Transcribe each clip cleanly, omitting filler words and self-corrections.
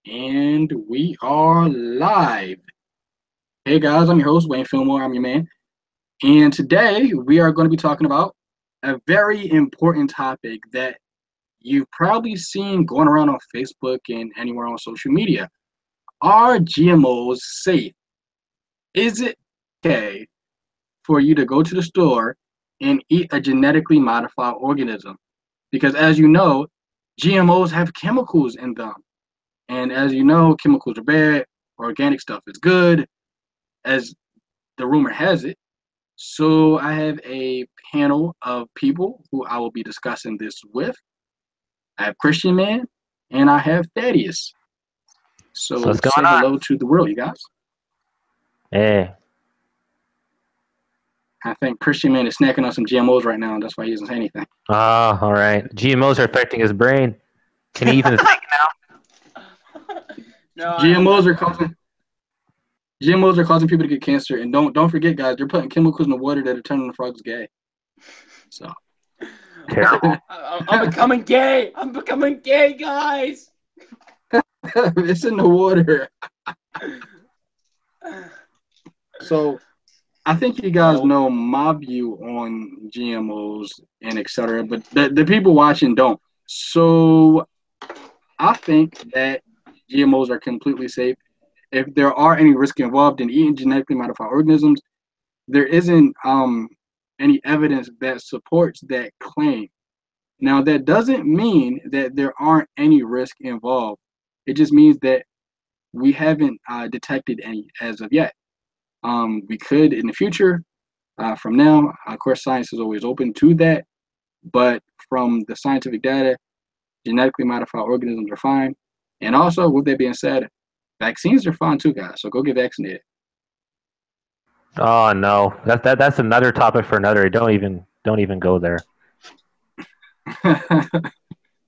And we are live. Hey guys, I'm your host, Wayne Fillmore. I'm your man. And today we are going to be talking about a very important topic that you've probably seen going around on Facebook and anywhere on social media. Are GMOs safe? Is it okay for you to go to the store and eat a genetically modified organism? Because as you know, GMOs have chemicals in them. And as you know, chemicals are bad, organic stuff is good, as the rumor has it. So I have a panel of people who I will be discussing this with. I have Christian Man and I have Thaddeus. So So what's going say on? hello to the world, you guys. Hey. I think Christian Man is snacking on some GMOs right now, and that's why he doesn't say anything. Oh, all right. GMOs are affecting his brain. Can he even think No, I'm GMOs not. are causing GMOs are causing people to get cancer, and don't forget, guys, they're putting chemicals in the water that are turning the frogs gay. So now? Terrible. I'm becoming gay. I'm becoming gay, guys. it's in the water. So I think you guys Well, know my view on GMOs and etc. But the people watching don't. So I think that GMOs are completely safe. If there are any risk involved in eating genetically modified organisms, there isn't any evidence that supports that claim. Now, that doesn't mean that there aren't any risk involved. It just means that we haven't detected any as of yet. We could in the future. From now, of course, science is always open to that. But from the scientific data, genetically modified organisms are fine. And also, with that being said, vaccines are fine too, guys. So go get vaccinated. Oh no. That's another topic for another. Don't even go there.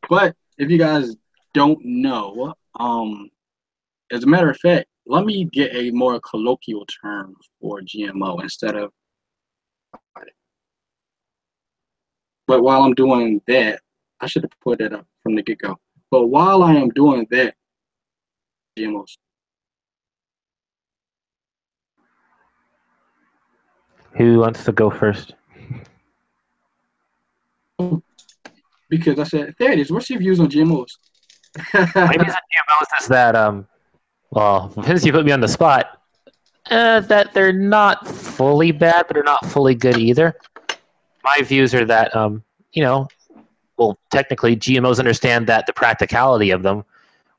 But if you guys don't know, as a matter of fact, let me get a more colloquial term for GMO instead of. But while I'm doing that, I should have put that up from the get go. But while I am doing that, GMOs. Who wants to go first? Because I said, Thaddeus, what's your views on GMOs? My views on GMOs is that well, since you put me on the spot, that they're not fully bad, but they're not fully good either. My views are that you know, well, technically GMOs understand that the practicality of them.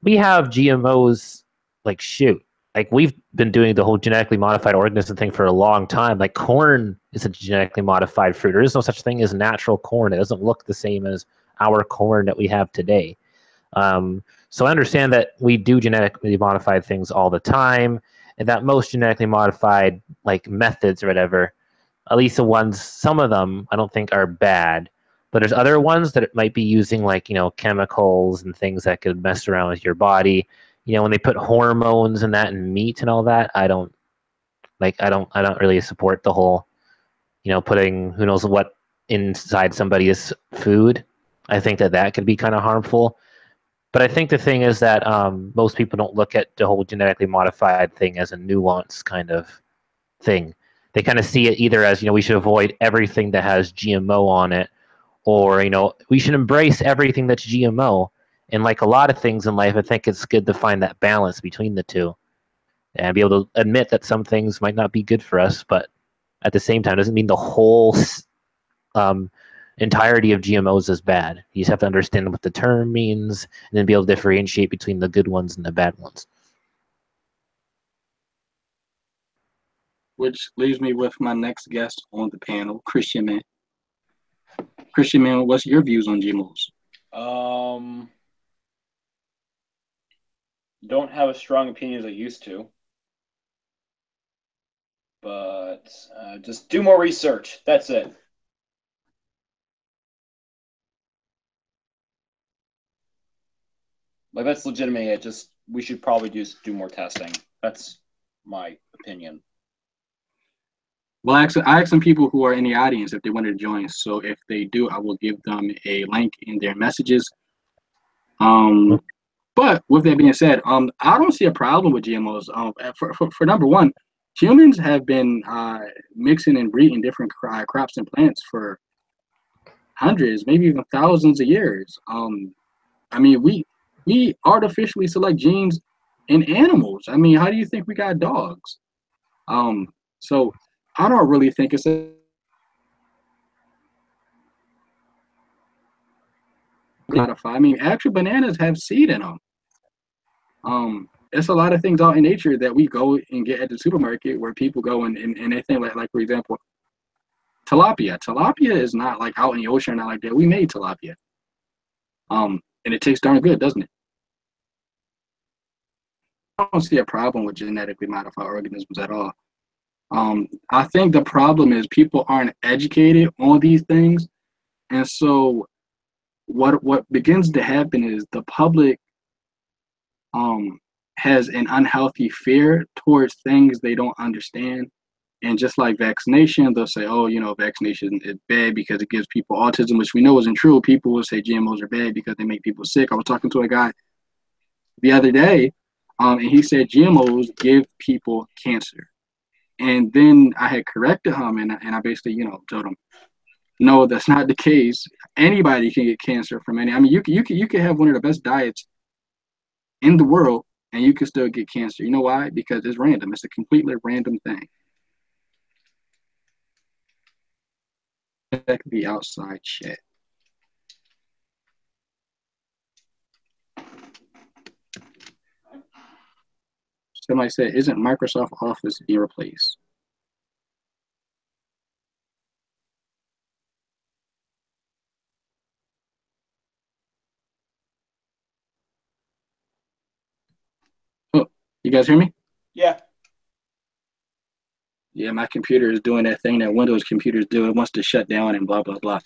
We have GMOs like shoot. Like we've been doing the whole genetically modified organism thing for a long time. Like corn is a genetically modified fruit. There is no such thing as natural corn. It doesn't look the same as our corn that we have today. So I understand that we do genetically modified things all the time, and that most genetically modified like methods or whatever, at least the ones, some of them, I don't think are bad. But there's other ones that it might be using like chemicals and things that could mess around with your body. When they put hormones and that in meat and all that, I don't like. I don't really support the whole putting who knows what inside somebody's food. I think that could be kind of harmful. But I think the thing is that most people don't look at the whole genetically modified thing as a nuanced kind of thing. They kind of see it either as we should avoid everything that has GMO on it, or we should embrace everything that's GMO. And like a lot of things in life, I think it's good to find that balance between the two and be able to admit that some things might not be good for us, but at the same time doesn't mean the whole um, entirety of GMOs is bad. You just have to understand what the term means and then be able to differentiate between the good ones and the bad ones. Which leaves me with my next guest on the panel, Christian Man. Christian Man, what's your views on GMOs? um, don't have as strong opinion as I used to, but just do more research. That's it. Like that's legitimate. It just we should probably just do more testing. That's my opinion. Well, I asked some people who are in the audience if they wanted to join. So if they do, I will give them a link in their messages. Um, But with that being said, I don't see a problem with GMOs. For number one, humans have been mixing and breeding different crops and plants for hundreds, maybe even thousands of years. I mean, we artificially select genes in animals. I mean, how do you think we got dogs? So I don't really think it's a modify. I mean, actual bananas have seed in them. It's a lot of things out in nature that we go and get at the supermarket where people go and they think like for example, tilapia. Tilapia is not like out in the ocean or not like that. We made tilapia. And it tastes darn good, doesn't it? I don't see a problem with genetically modified organisms at all. I think the problem is people aren't educated on these things, and so what begins to happen is the public has an unhealthy fear towards things they don't understand. And just like vaccination, they'll say, oh, you know, vaccination is bad because it gives people autism, which we know isn't true. People will say GMOs are bad because they make people sick. I was talking to a guy the other day, and he said GMOs give people cancer. And then I had corrected him, and I basically, you know, told him, no, that's not the case. Anybody can get cancer from any. I mean, you can have one of the best diets in the world, and you can still get cancer. You know why? Because it's random. It's a completely random thing. Check the outside chat. Somebody said, isn't Microsoft Office being replaced? Oh, you guys hear me? Yeah. Yeah, my computer is doing that thing that Windows computers do. It wants to shut down and blah, blah, blah.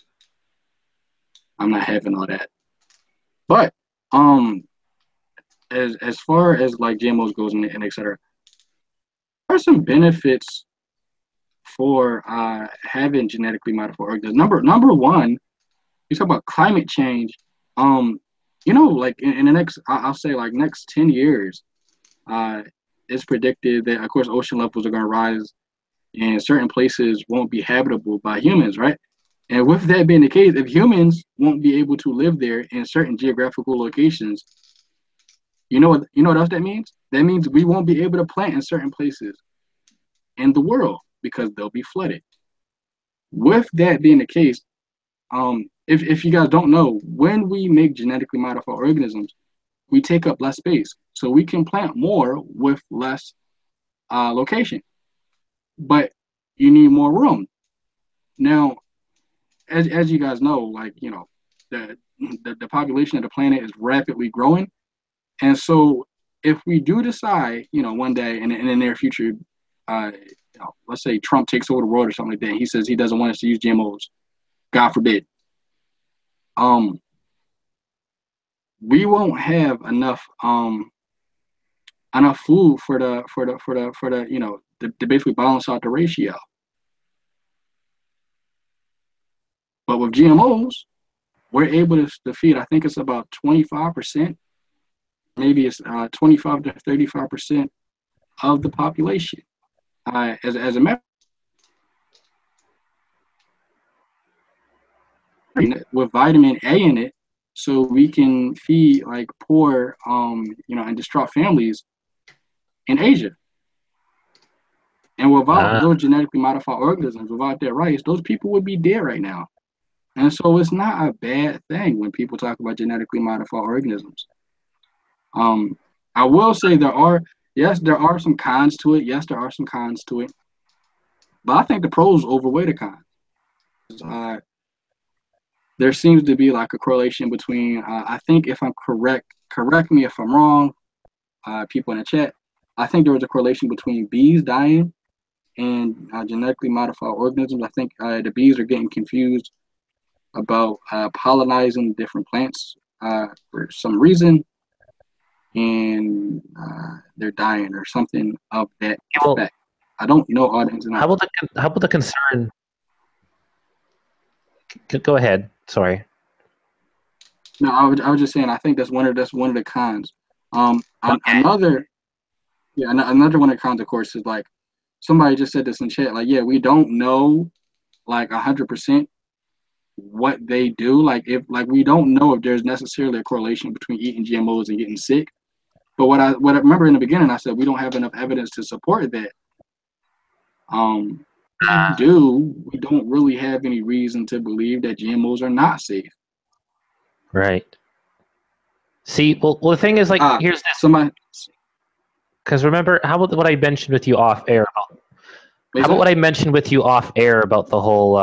I'm not having all that. But as far as like GMOs goes and et cetera, there are some benefits for having genetically modified organisms. Number one, you talk about climate change. You know, like in the next, I'll say like next 10 years, it's predicted that of course ocean levels are going to rise, and certain places won't be habitable by humans, right? And with that being the case, if humans won't be able to live there in certain geographical locations, you know what else that means? That means we won't be able to plant in certain places in the world because they'll be flooded. With that being the case, if you guys don't know, when we make genetically modified organisms, we take up less space, so we can plant more with less location. But you need more room. Now, as you guys know, like you know, the population of the planet is rapidly growing, and so if we do decide, you know, one day in the near future, you know, let's say Trump takes over the world or something like that, and he says he doesn't want us to use GMOs, God forbid, we won't have enough food for the you know to basically balance out the ratio. But with GMOs, we're able to feed. I think it's about 25%, maybe it's 25 to 35% of the population. As a matter with vitamin A in it, so we can feed like poor, you know, and distraught families in Asia. And without those genetically modified organisms, without that rice, those people would be dead right now. And so it's not a bad thing when people talk about genetically modified organisms. I will say there are some cons to it. Yes, there are some cons to it. But I think the pros overweigh the cons. There seems to be like a correlation between, I think if I'm correct me if I'm wrong, people in the chat, I think there was a correlation between bees dying and genetically modified organisms. I think the bees are getting confused about pollinizing different plants for some reason, and they're dying or something of that effect. I don't know all the ins and outs. How about the concern? Go ahead. Sorry. No, I was just saying. I think that's one of the cons. Another, yeah, another one of cons, of course, is like somebody just said this in chat. Like, yeah, we don't know like 100% what they do. Like, if like we don't know if there's necessarily a correlation between eating GMOs and getting sick. But what I remember in the beginning, I said we don't have enough evidence to support that. We don't really have any reason to believe that GMOs are not safe. Right. See, well, the thing is, like, here's this. Somebody, because remember, how about what I mentioned with you off air? How about what I mentioned with you off air about the whole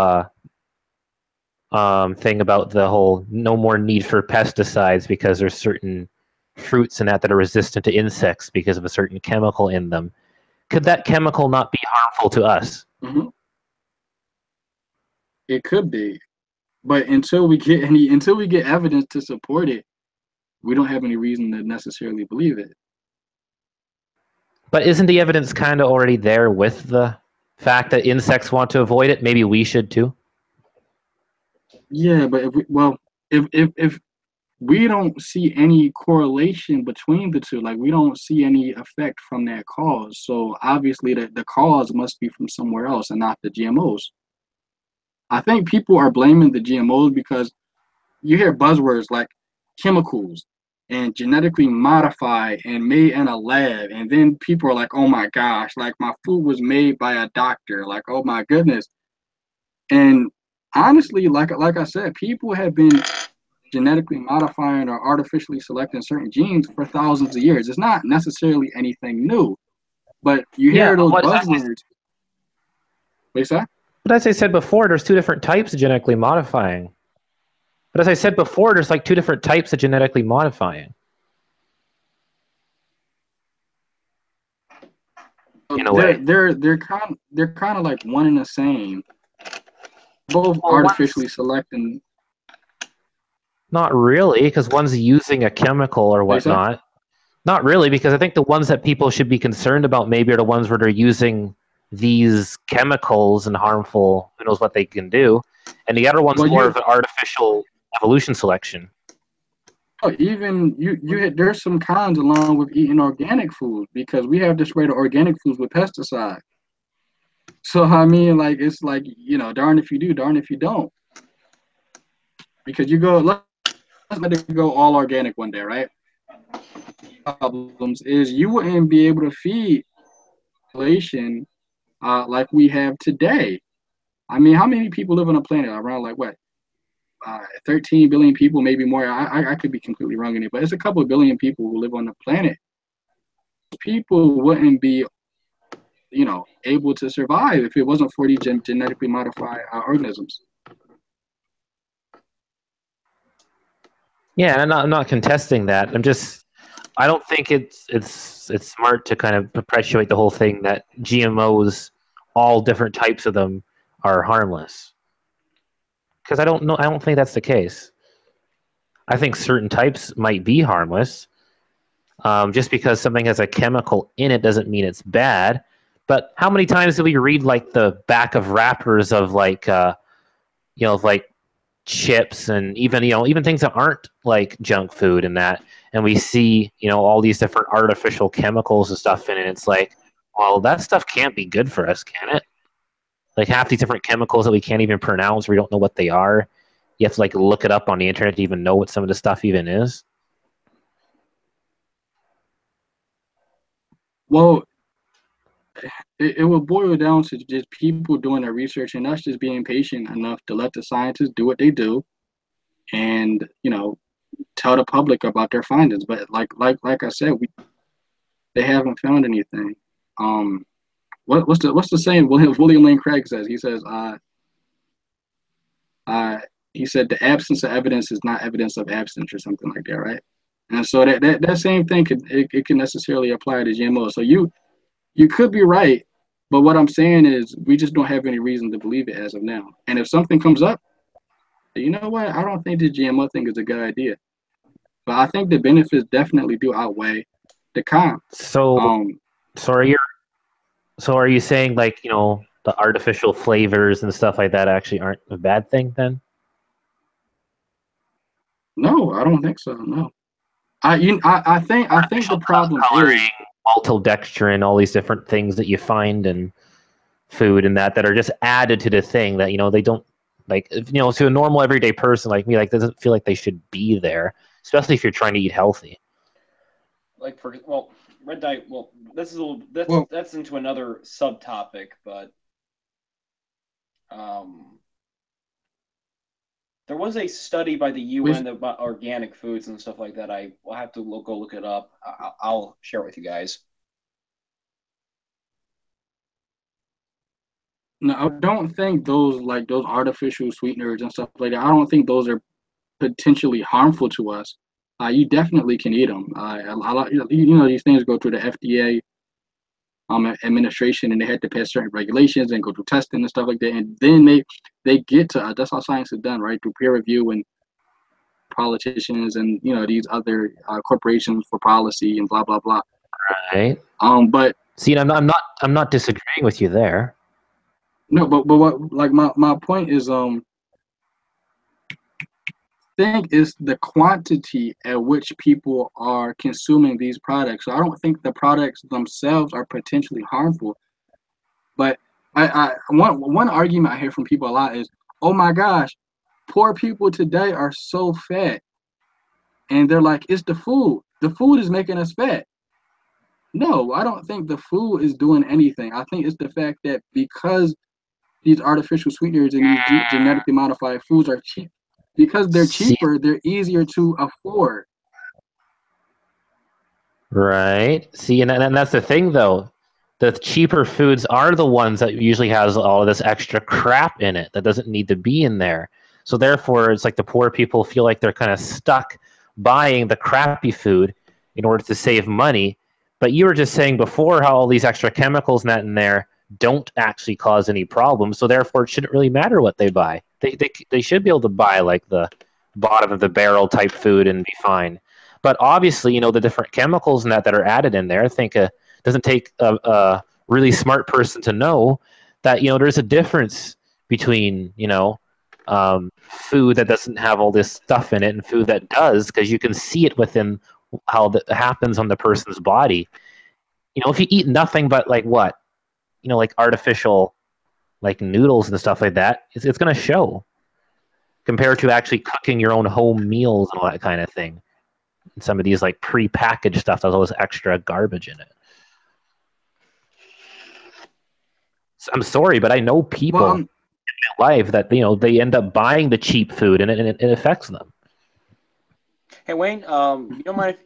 thing about the whole no more need for pesticides because there's certain fruits in that are resistant to insects because of a certain chemical in them. Could that chemical not be harmful to us? Mm-hmm. It could be, but until we get evidence to support it, we don't have any reason to necessarily believe it. But isn't the evidence kind of already there with the fact that insects want to avoid it? Maybe we should too. Yeah, but if we don't see any correlation between the two, like we don't see any effect from that cause, so obviously the cause must be from somewhere else and not the GMOs. I think people are blaming the GMOs because you hear buzzwords like chemicals and genetically modified and made in a lab, and then people are like, oh my gosh, like my food was made by a doctor, like oh my goodness. And honestly, like I said, people have been genetically modifying or artificially selecting certain genes for thousands of years. It's not necessarily anything new, but you hear those buzzwords. Wait, that? But as I said before, there's two different types of genetically modifying. But as I said before, there's like two different types of genetically modifying. In a way, they're kind of like one and the same. Both artificially selecting. Not really, because one's using a chemical or whatnot. Not really, because I think the ones that people should be concerned about maybe are the ones where they're using these chemicals and harmful, who knows what they can do. And the other one's more of an artificial evolution selection. Oh, even there's some cons along with eating organic food because we have this rate of organic foods with pesticides. So I mean, like it's like darn if you do, darn if you don't. Because you go, let's let it go all organic one day, right? Problems is you wouldn't be able to feed population like we have today. I mean, how many people live on a planet around like what? 13 billion people, maybe more. I could be completely wrong in it, but it's a couple of billion people who live on the planet. People wouldn't be, able to survive if it wasn't for these genetically modified organisms. Yeah, and I'm not contesting that. I don't think it's smart to kind of perpetuate the whole thing that GMOs, all different types of them, are harmless. Because I don't think that's the case. I think certain types might be harmless. Just because something has a chemical in it doesn't mean it's bad. But how many times do we read like the back of wrappers of like like chips and even things that aren't like junk food and that, and we see all these different artificial chemicals and stuff in it. It's like, well, that stuff can't be good for us, can it? Like half these different chemicals that we can't even pronounce, we don't know what they are. You have to like look it up on the internet to even know what some of the stuff even is. Well, it will boil down to just people doing their research and us just being patient enough to let the scientists do what they do, and tell the public about their findings. But like I said, they haven't found anything. What's the saying? William Lane Craig says. He said the absence of evidence is not evidence of absence or something like that, right? And so that same thing it can necessarily apply to GMO. So you could be right, but what I'm saying is we just don't have any reason to believe it as of now. And if something comes up, you know what? I don't think the GMO thing is a good idea. But I think the benefits definitely do outweigh the cons. So are you saying like the artificial flavors and stuff like that actually aren't a bad thing then? No, I don't think so. No. I think the problem coloring, is maltodextrin, all these different things that you find in food and that are just added to the thing that they don't like. To a normal everyday person like me, like doesn't feel like they should be there, especially if you're trying to eat healthy. Like red dye. Well, this is a little, well, that's into another subtopic, but um, there was a study by the which UN about organic foods and stuff like that. I will have to go look it up. I'll share it with you guys. no, I don't think those artificial sweeteners and stuff like that. I don't think those are potentially harmful to us. You definitely can eat them. These things go through the FDA administration, and they had to pass certain regulations and go through testing and stuff like that. And then they get to that's how science is done, right? Through peer review and politicians and these other corporations for policy and blah blah blah. Right. But See, I'm not disagreeing with you there. no, but what like my point is think is the quantity at which people are consuming these products. So I don't think the products themselves are potentially harmful. But one argument I hear from people a lot is, oh my gosh, poor people today are so fat. And they're like, it's the food. The food is making us fat. No, I don't think the food is doing anything. I think it's the fact that because these artificial sweeteners and these genetically modified foods are cheap, because they're See, cheaper, they're easier to afford. right. See, and that's the thing, though. The cheaper foods are the ones that usually has all of this extra crap in it that doesn't need to be in there. So therefore, it's like the poor people feel like they're kind of stuck buying the crappy food in order to save money. But you were just saying before how all these extra chemicals and that in there don't actually cause any problems. So therefore, it shouldn't really matter what they buy. They should be able to buy like the bottom of the barrel type food and be fine. But obviously, the different chemicals and that are added in there. I think doesn't take a really smart person to know that there's a difference between food that doesn't have all this stuff in it and food that does, because you can see it within how that happens on the person's body. If you eat nothing but like what like artificial like noodles and stuff like that, it's going to show compared to actually cooking your own home meals and all that kind of thing. And some of these like pre-packaged stuff has all this extra garbage in it. I'm sorry, but I know people Well, in my life that they end up buying the cheap food and it affects them. Hey Wayne, you don't mind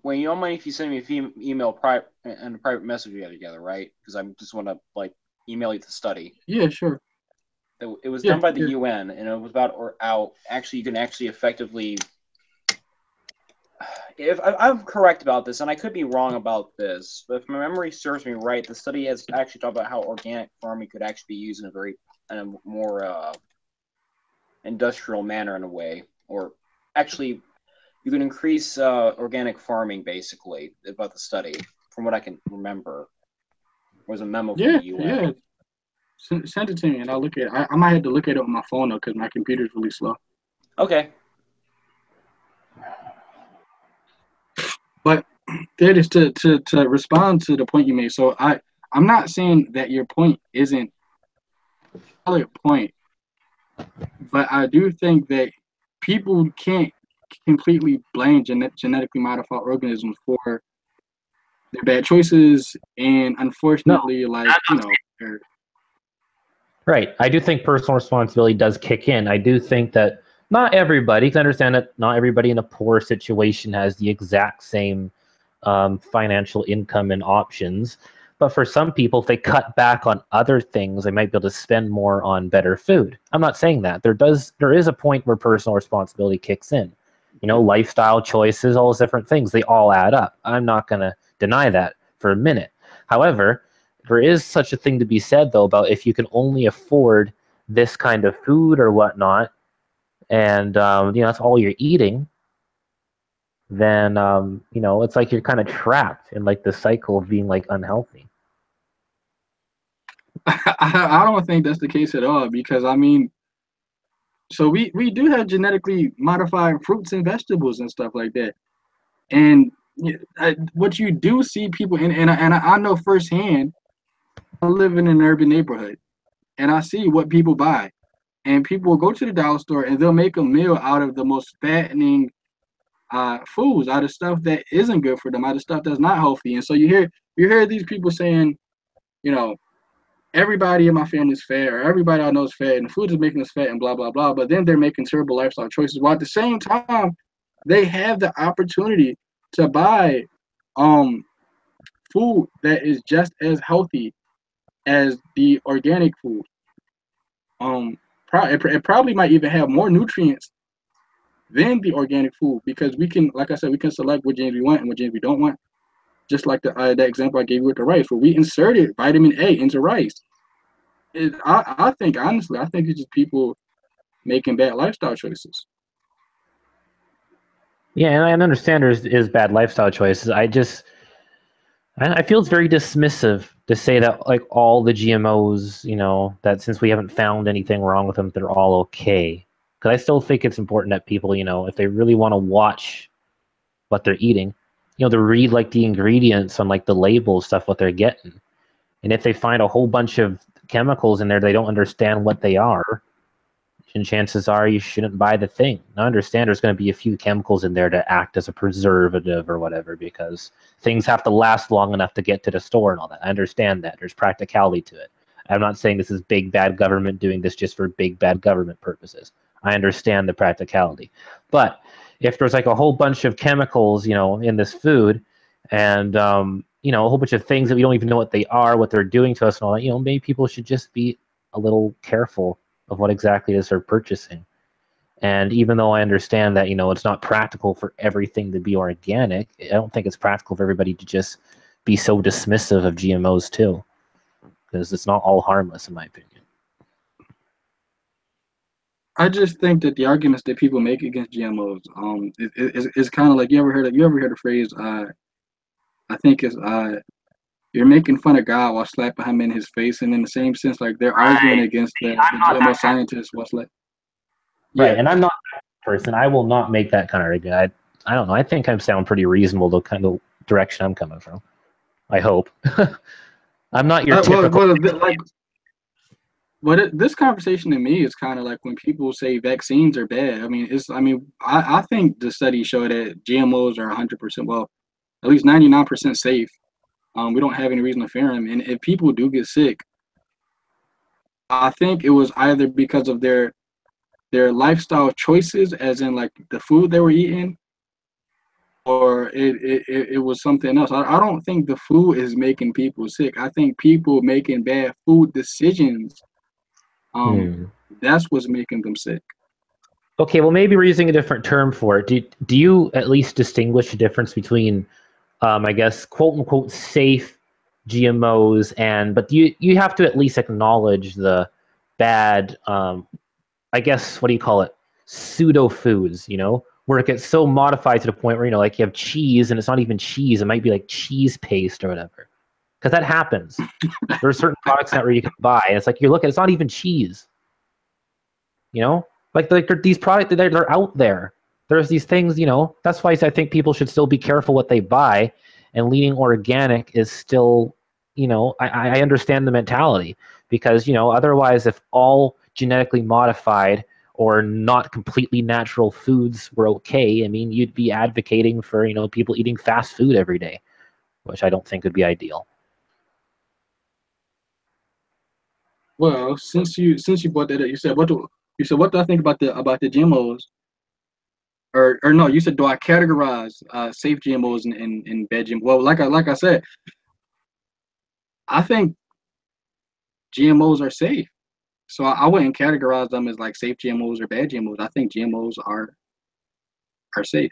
Wayne, you don't mind if you send me an email private and a private message together, right? Because I just want to email you the study. yeah, sure. It was Yeah, done by the yeah. UN, and it was about how actually you can actually effectively. If I'm correct about this, and I could be wrong about this, but if my memory serves me right, the study has actually talked about how organic farming could actually be used in a more industrial manner in a way, or actually you can increase organic farming basically about the study from what I can remember. There was a memo from Yeah, the UN. yeah. Send it to me and I'll look at it. I might have to look at it on my phone though because my computer's really slow. Okay. But that is to respond to the point you made. So I'm not saying that your point isn't a valid point, but I do think that people can't completely blame genetically modified organisms for their bad choices, and No, unfortunately, right. I do think personal responsibility does kick in. I do think that not everybody can understand that not everybody in a poor situation has the exact same financial income and options. But for some people, if they cut back on other things, they might be able to spend more on better food. I'm not saying that. There is a point where personal responsibility kicks in. Lifestyle choices, all those different things, they all add up. I'm not going to deny that for a minute. However, there is such a thing to be said, though, about if you can only afford this kind of food or whatnot, and that's all you're eating, then it's like you're kind of trapped in like the cycle of being like unhealthy. I don't think that's the case at all because I mean, so we do have genetically modified fruits and vegetables and stuff like that. And what you do see people, and I know firsthand, I live in an urban neighborhood, and I see what people buy. And people will go to the dollar store and they'll make a meal out of the most fattening foods, out of stuff that isn't good for them, out of stuff that's not healthy. And so you hear these people saying, you know, everybody in my family is fat, or everybody I know is fat, and the food is making us fat, and blah blah blah. But then they're making terrible lifestyle choices, while at the same time they have the opportunity to buy um food that is just as healthy as the organic food. Um, it probably might even have more nutrients than the organic food, because we can, like I said, we can select what genes we want and what genes we don't want. Just like the example I gave you with the rice, where we inserted vitamin A into rice. I think, honestly, I think it's just people making bad lifestyle choices. Yeah, and I understand is bad lifestyle choices. I feel it's very dismissive to say that like all the GMOs, that since we haven't found anything wrong with them, they're all okay. Because I still think it's important that people, if they really want to watch what they're eating, to read like the ingredients on like the label stuff, what they're getting. And if they find a whole bunch of chemicals in there, they don't understand what they are, and chances are you shouldn't buy the thing. I understand there's going to be a few chemicals in there to act as a preservative or whatever, because things have to last long enough to get to the store and all that. I understand that. There's practicality to it. I'm not saying this is big bad government doing this just for big bad government purposes. I understand the practicality. But if there's like a whole bunch of chemicals, in this food, and a whole bunch of things that we don't even know what they are, what they're doing to us and all that, maybe people should just be a little careful of what exactly it is they're purchasing. And even though I understand that, it's not practical for everything to be organic, I don't think it's practical for everybody to just be so dismissive of GMOs too, because it's not all harmless in my opinion. I just think that the arguments that people make against GMOs, is kind of like, you ever heard the phrase, I think it's you're making fun of God while slapping him in his face, and in the same sense, like they're arguing Right. against See, the GMO scientists while slap. right, Yeah, and I'm not that person. I will not make that kind of argument. I don't know. I think I sound pretty reasonable the kind of direction I'm coming from. I hope. I'm not your typical. like, this conversation to me is kind of like when people say vaccines are bad. I think the studies show that GMOs are 100%, well, at least 99% safe. We don't have any reason to fear them. And if people do get sick, I think it was either because of their lifestyle choices, as in like the food they were eating, or it was something else. I don't think the food is making people sick. I think people making bad food decisions, um, Hmm. that's what's making them sick. Okay, well, maybe we're using a different term for it. Do you at least distinguish the difference between, I guess, quote unquote, safe GMOs but you have to at least acknowledge the bad, I guess, what do you call it? Pseudo foods, where it gets so modified to the point where, like you have cheese and it's not even cheese. It might be like cheese paste or whatever. Because that happens. There are certain products out where you can buy, and it's like you look at it's not even cheese. Like these products they're out there. There's these things. That's why I think people should still be careful what they buy, and leaning organic is still, I understand the mentality, because otherwise, if all genetically modified or not completely natural foods were okay, I mean, you'd be advocating for people eating fast food every day, which I don't think would be ideal. Well, since you brought that up, you said what do I think about the GMOs? Or no, you said, do I categorize safe GMOs and bad GMOs? Well, like I said, I think GMOs are safe. So I wouldn't categorize them as like safe GMOs or bad GMOs. I think GMOs are safe.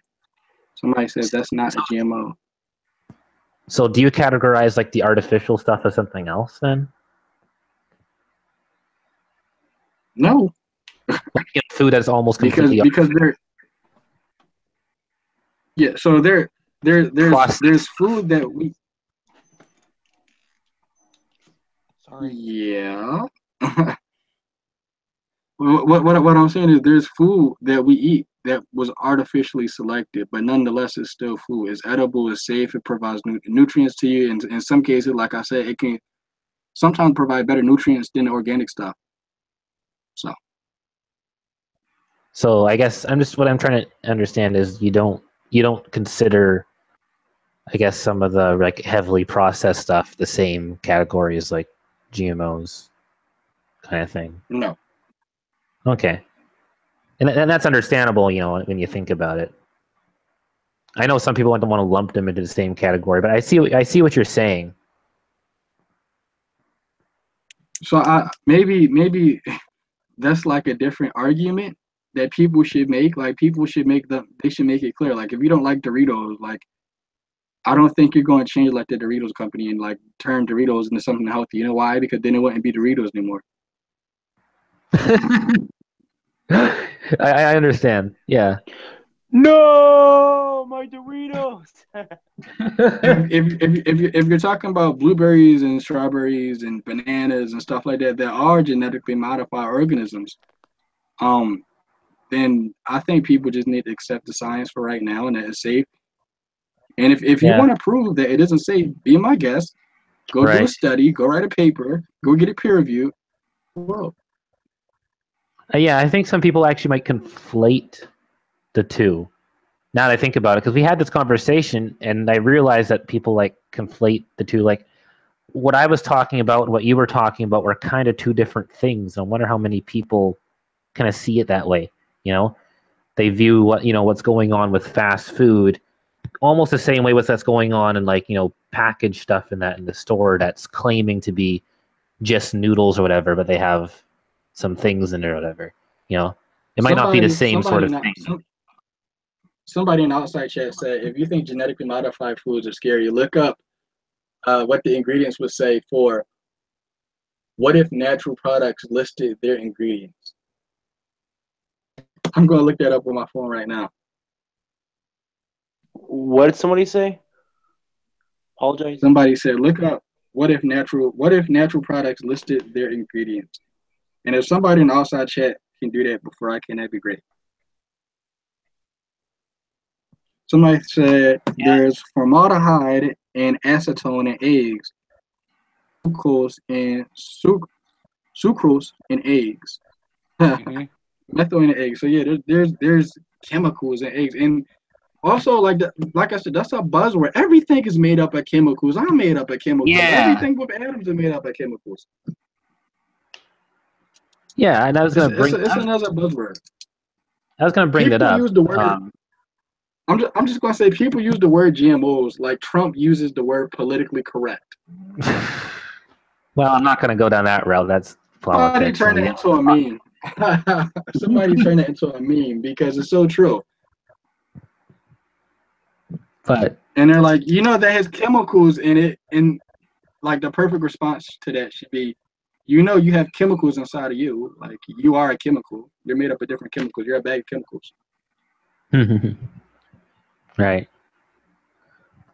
Somebody says that's not a GMO. So, do you categorize like the artificial stuff as something else then? No, Like food that's almost because completely because they're yeah. So there's processed. food that we Sorry. yeah. What I'm saying is there's food that we eat that was artificially selected, but nonetheless it's still food. It's edible, it's safe, it provides nutrients to you. And in some cases, like I said, it can sometimes provide better nutrients than the organic stuff. So I guess what I'm trying to understand is you don't consider, I guess, some of the like heavily processed stuff the same category as like GMOs kind of thing. No. Okay. And that's understandable, when you think about it. I know some people don't want to lump them into the same category, but I see what you're saying. So maybe that's like a different argument that people should make. Like people should they should make it clear. Like if you don't like Doritos, like I don't think you're going to change like the Doritos company and like turn Doritos into something healthy. You know why? Because then it wouldn't be Doritos anymore. I understand. Yeah. No, my Doritos. if you're talking about blueberries and strawberries and bananas and stuff like that are genetically modified organisms, then I think people just need to accept the science for right now and that it's safe. And if you want to prove that it isn't safe, be my guest. Go do a study. Go write a paper. Go get it peer reviewed. Whoa. Yeah, I think some people actually might conflate the two. Now that I think about it, because we had this conversation, and I realized that people like conflate the two. Like what I was talking about and what you were talking about were kind of two different things. I wonder how many people kind of see it that way. They view what's going on with fast food almost the same way that's going on in like packaged stuff in the store that's claiming to be just noodles or whatever, but they have some things in there or whatever. It might not be the same sort of thing. Somebody in the outside chat said, if you think genetically modified foods are scary, look up what the ingredients would say for what if natural products listed their ingredients. I'm going to look that up on my phone right now. What did somebody say? Apologize. Somebody said, look up what if natural products listed their ingredients. And if somebody in the outside chat can do that before I can, that'd be great. Somebody said there's formaldehyde and acetone in eggs, sucrose in eggs, methyl in eggs. So yeah, there's chemicals in eggs, and also like I said, that's a buzzword. Everything is made up of chemicals. I'm made up of chemicals. Yeah. Everything with atoms are made up of chemicals. Yeah, and I was gonna bring. It's another buzzword. I was gonna bring that up. Use the word. I'm just gonna say people use the word GMOs like Trump uses the word politically correct. Well, I'm not gonna go down that route. That's politics. Somebody turn it into a meme. Somebody turn it into a meme because it's so true. And they're like, that has chemicals in it, and like the perfect response to that should be, you have chemicals inside of you. Like you are a chemical. You're made up of different chemicals. You're a bag of chemicals. Right.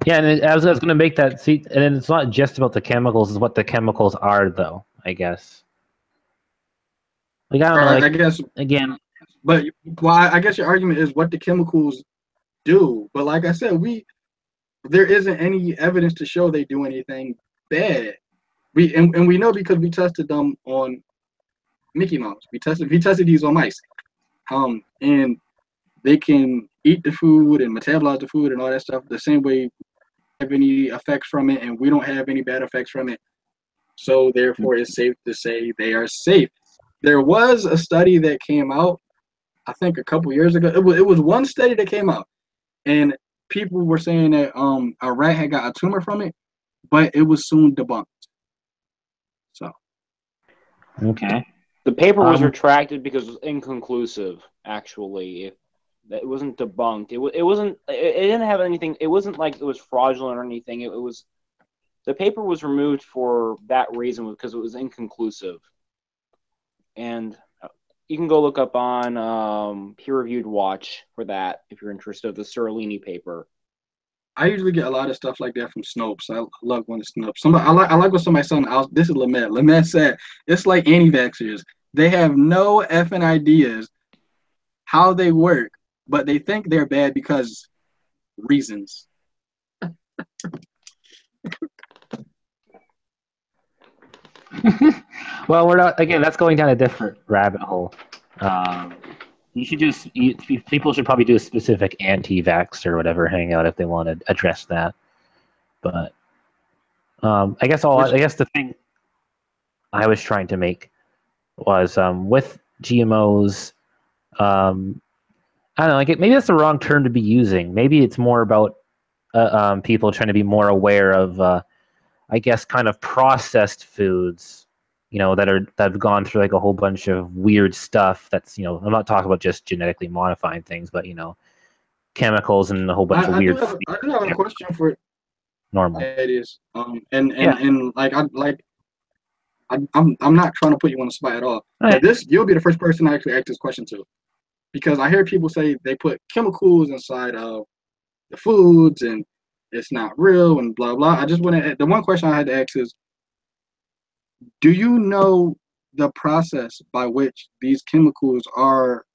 Yeah, and I was going to make that. See, and then it's not just about the chemicals; it's what the chemicals are, though. I guess. Like I don't know. Like, I guess again. But I guess your argument is what the chemicals do. But like I said, there isn't any evidence to show they do anything bad. We know because we tested them on Mickey Mouse. We tested these on mice. And they can eat the food and metabolize the food and all that stuff the same way we have any effects from it, and we don't have any bad effects from it. So therefore, it's safe to say they are safe. There was a study that came out, I think a couple years ago. It was one study that came out, and people were saying that a rat had got a tumor from it, but it was soon debunked. So. Okay. The paper was retracted because it was inconclusive. Actually, it wasn't debunked. It wasn't. It didn't have anything. It wasn't like it was fraudulent or anything. It was. The paper was removed for that reason because it was inconclusive. And you can go look up on Peer Reviewed Watch for that if you're interested. The Seralini paper. I usually get a lot of stuff like that from Snopes. I love going to Snopes. I like what somebody said. This is Lamette. Lamette said it's like anti-vaxxers. They have no effing ideas how they work, but they think they're bad because reasons. Well, we're not. Again, that's going down a different rabbit hole. Um, you should just people should probably do a specific anti-vax or whatever hangout if they want to address that. But Which I guess the thing I was trying to make was with GMOs. Um, I don't know. Maybe that's the wrong term to be using. Maybe it's more about people trying to be more aware of, I guess, kind of processed foods. That have gone through like a whole bunch of weird stuff. That's I'm not talking about just genetically modifying things, but chemicals and a whole bunch of I do weird have I do have a question for normal. Thaddeus. And Yeah. I'm not trying to put you on the spot at all, but you'll be the first person I actually ask this question to, because I hear people say they put chemicals inside of the foods and it's not real and blah blah. I just want to. The one question I had to ask is, do you know the process by which these chemicals are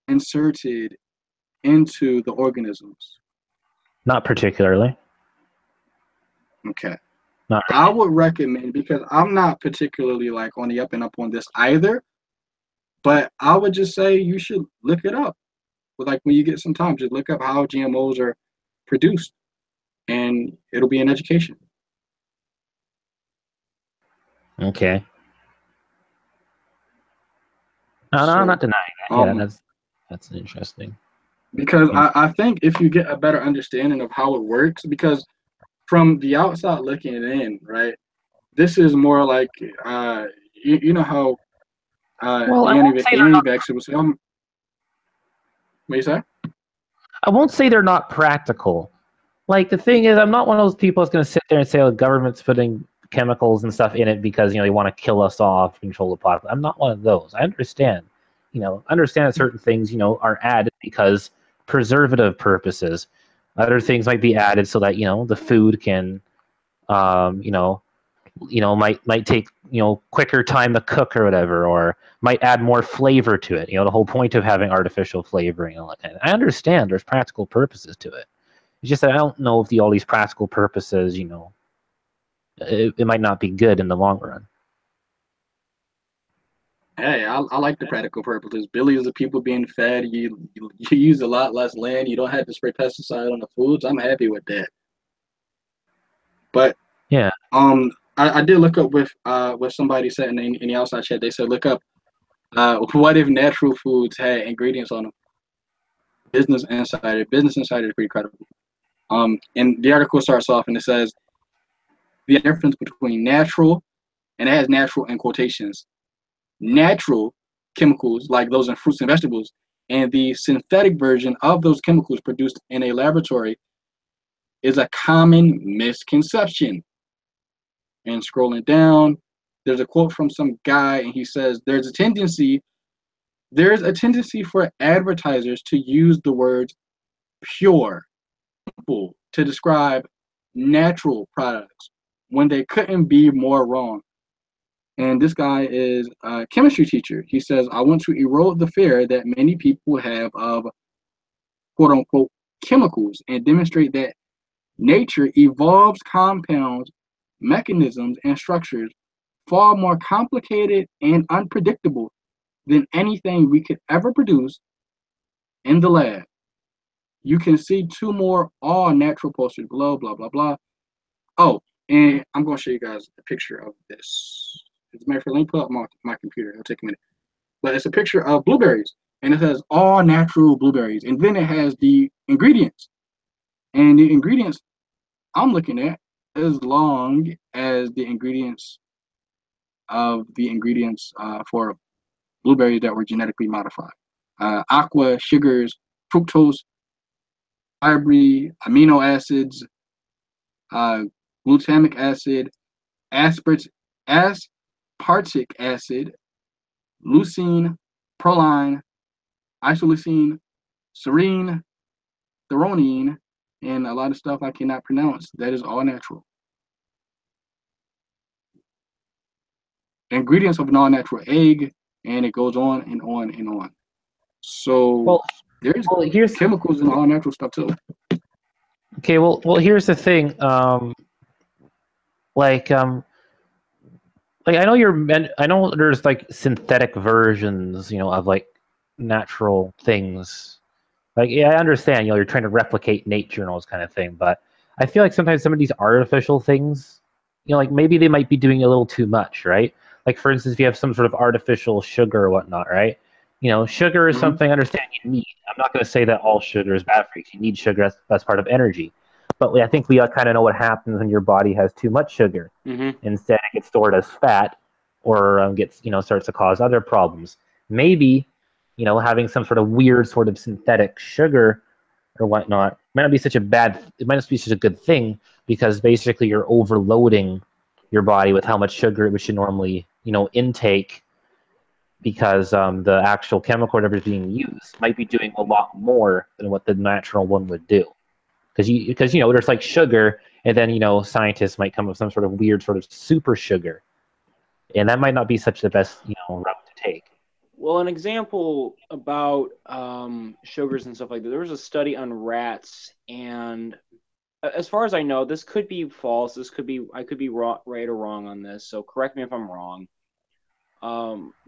inserted into the organisms? Not particularly. Okay. Not I would recommend, because I'm not particularly like on the up and up on this either, but I would just say you should look it up. Like when you get some time, just look up how GMOs are produced, and it'll be an education. okay. No, I'm not So, denying that. Yeah, that's interesting. because In- I think if you get a better understanding of how it works, because from the outside looking in, right, this is more like, you know how well, the anti-vaxxer will say, what you say? I won't say they're not practical. Like the thing is, I'm not one of those people that's going to sit there and say, "Oh, the government's putting chemicals and stuff in it because they want to kill us off, control the population." I'm not one of those. I understand, understand that certain things, are added because preservative purposes. Other things might be added so that the food can, um, you know, might take quicker time to cook or whatever, or might add more flavor to it. The whole point of having artificial flavoring and all that. And I understand there's practical purposes to it. It's just that I don't know if all these practical purposes, it might not be good in the long run. Hey, I like the practical purposes. Billions of people being fed. You use a lot less land. You don't have to spray pesticide on the foods. I'm happy with that. But Yeah. I did look up with somebody said in the outside chat. They said look up what if natural foods had ingredients on them. Business Insider. Business Insider is pretty credible. And the article starts off and it says the difference between natural, and it has natural in quotations, natural chemicals like those in fruits and vegetables, and the synthetic version of those chemicals produced in a laboratory is a common misconception. And scrolling down, there's a quote from some guy, and he says there's a tendency for advertisers to use the words pure, simple to describe natural products when they couldn't be more wrong. And this guy is a chemistry teacher. He says, I want to erode the fear that many people have of quote unquote chemicals and demonstrate that nature evolves compounds, mechanisms, and structures far more complicated and unpredictable than anything we could ever produce in the lab. You can see two more all natural posters below, blah, blah, blah. Oh, and I'm going to show you guys a picture of this. As a matter of fact, let me pull up my computer. It'll take a minute. But it's a picture of blueberries, and it says all natural blueberries. And then it has the ingredients. And the ingredients I'm looking at as long as the ingredients for blueberries that were genetically modified. Aqua, sugars, fructose, fibrous amino acids, glutamic acid, aspartic acid, leucine, proline, isoleucine, serine, threonine, and a lot of stuff I cannot pronounce. That is all natural. Ingredients of an all-natural egg, and it goes on and on and on. So Well, there's Well, here's chemicals in all natural stuff too. okay. Well, here's the thing. Like I know I know there's like synthetic versions, of like natural things. Like, yeah, I understand, you're trying to replicate nature and all this kind of thing, but I feel like sometimes some of these artificial things, like maybe they might be doing a little too much, right? Like, for instance, if you have some sort of artificial sugar or whatnot, right? Sugar is Hmm. something I understand you need. I'm not going to say that all sugar is bad for you. You need sugar, that's part of energy. But I think we kind of know what happens when your body has too much sugar. Mm-hmm. Instead, it gets stored as fat or starts to cause other problems. Maybe having some sort of weird sort of synthetic sugar or whatnot might not be such a bad. It might not be such a good thing because basically you're overloading your body with how much sugar it should normally intake because the actual chemical whatever is being used might be doing a lot more than what the natural one would do. Because there's like sugar, and then scientists might come up with some sort of weird sort of super sugar, and that might not be such the best route to take. Well, an example about sugars and stuff like that. There was a study on rats, and as far as I know, this could be false. I could be right or wrong on this. So correct me if I'm wrong.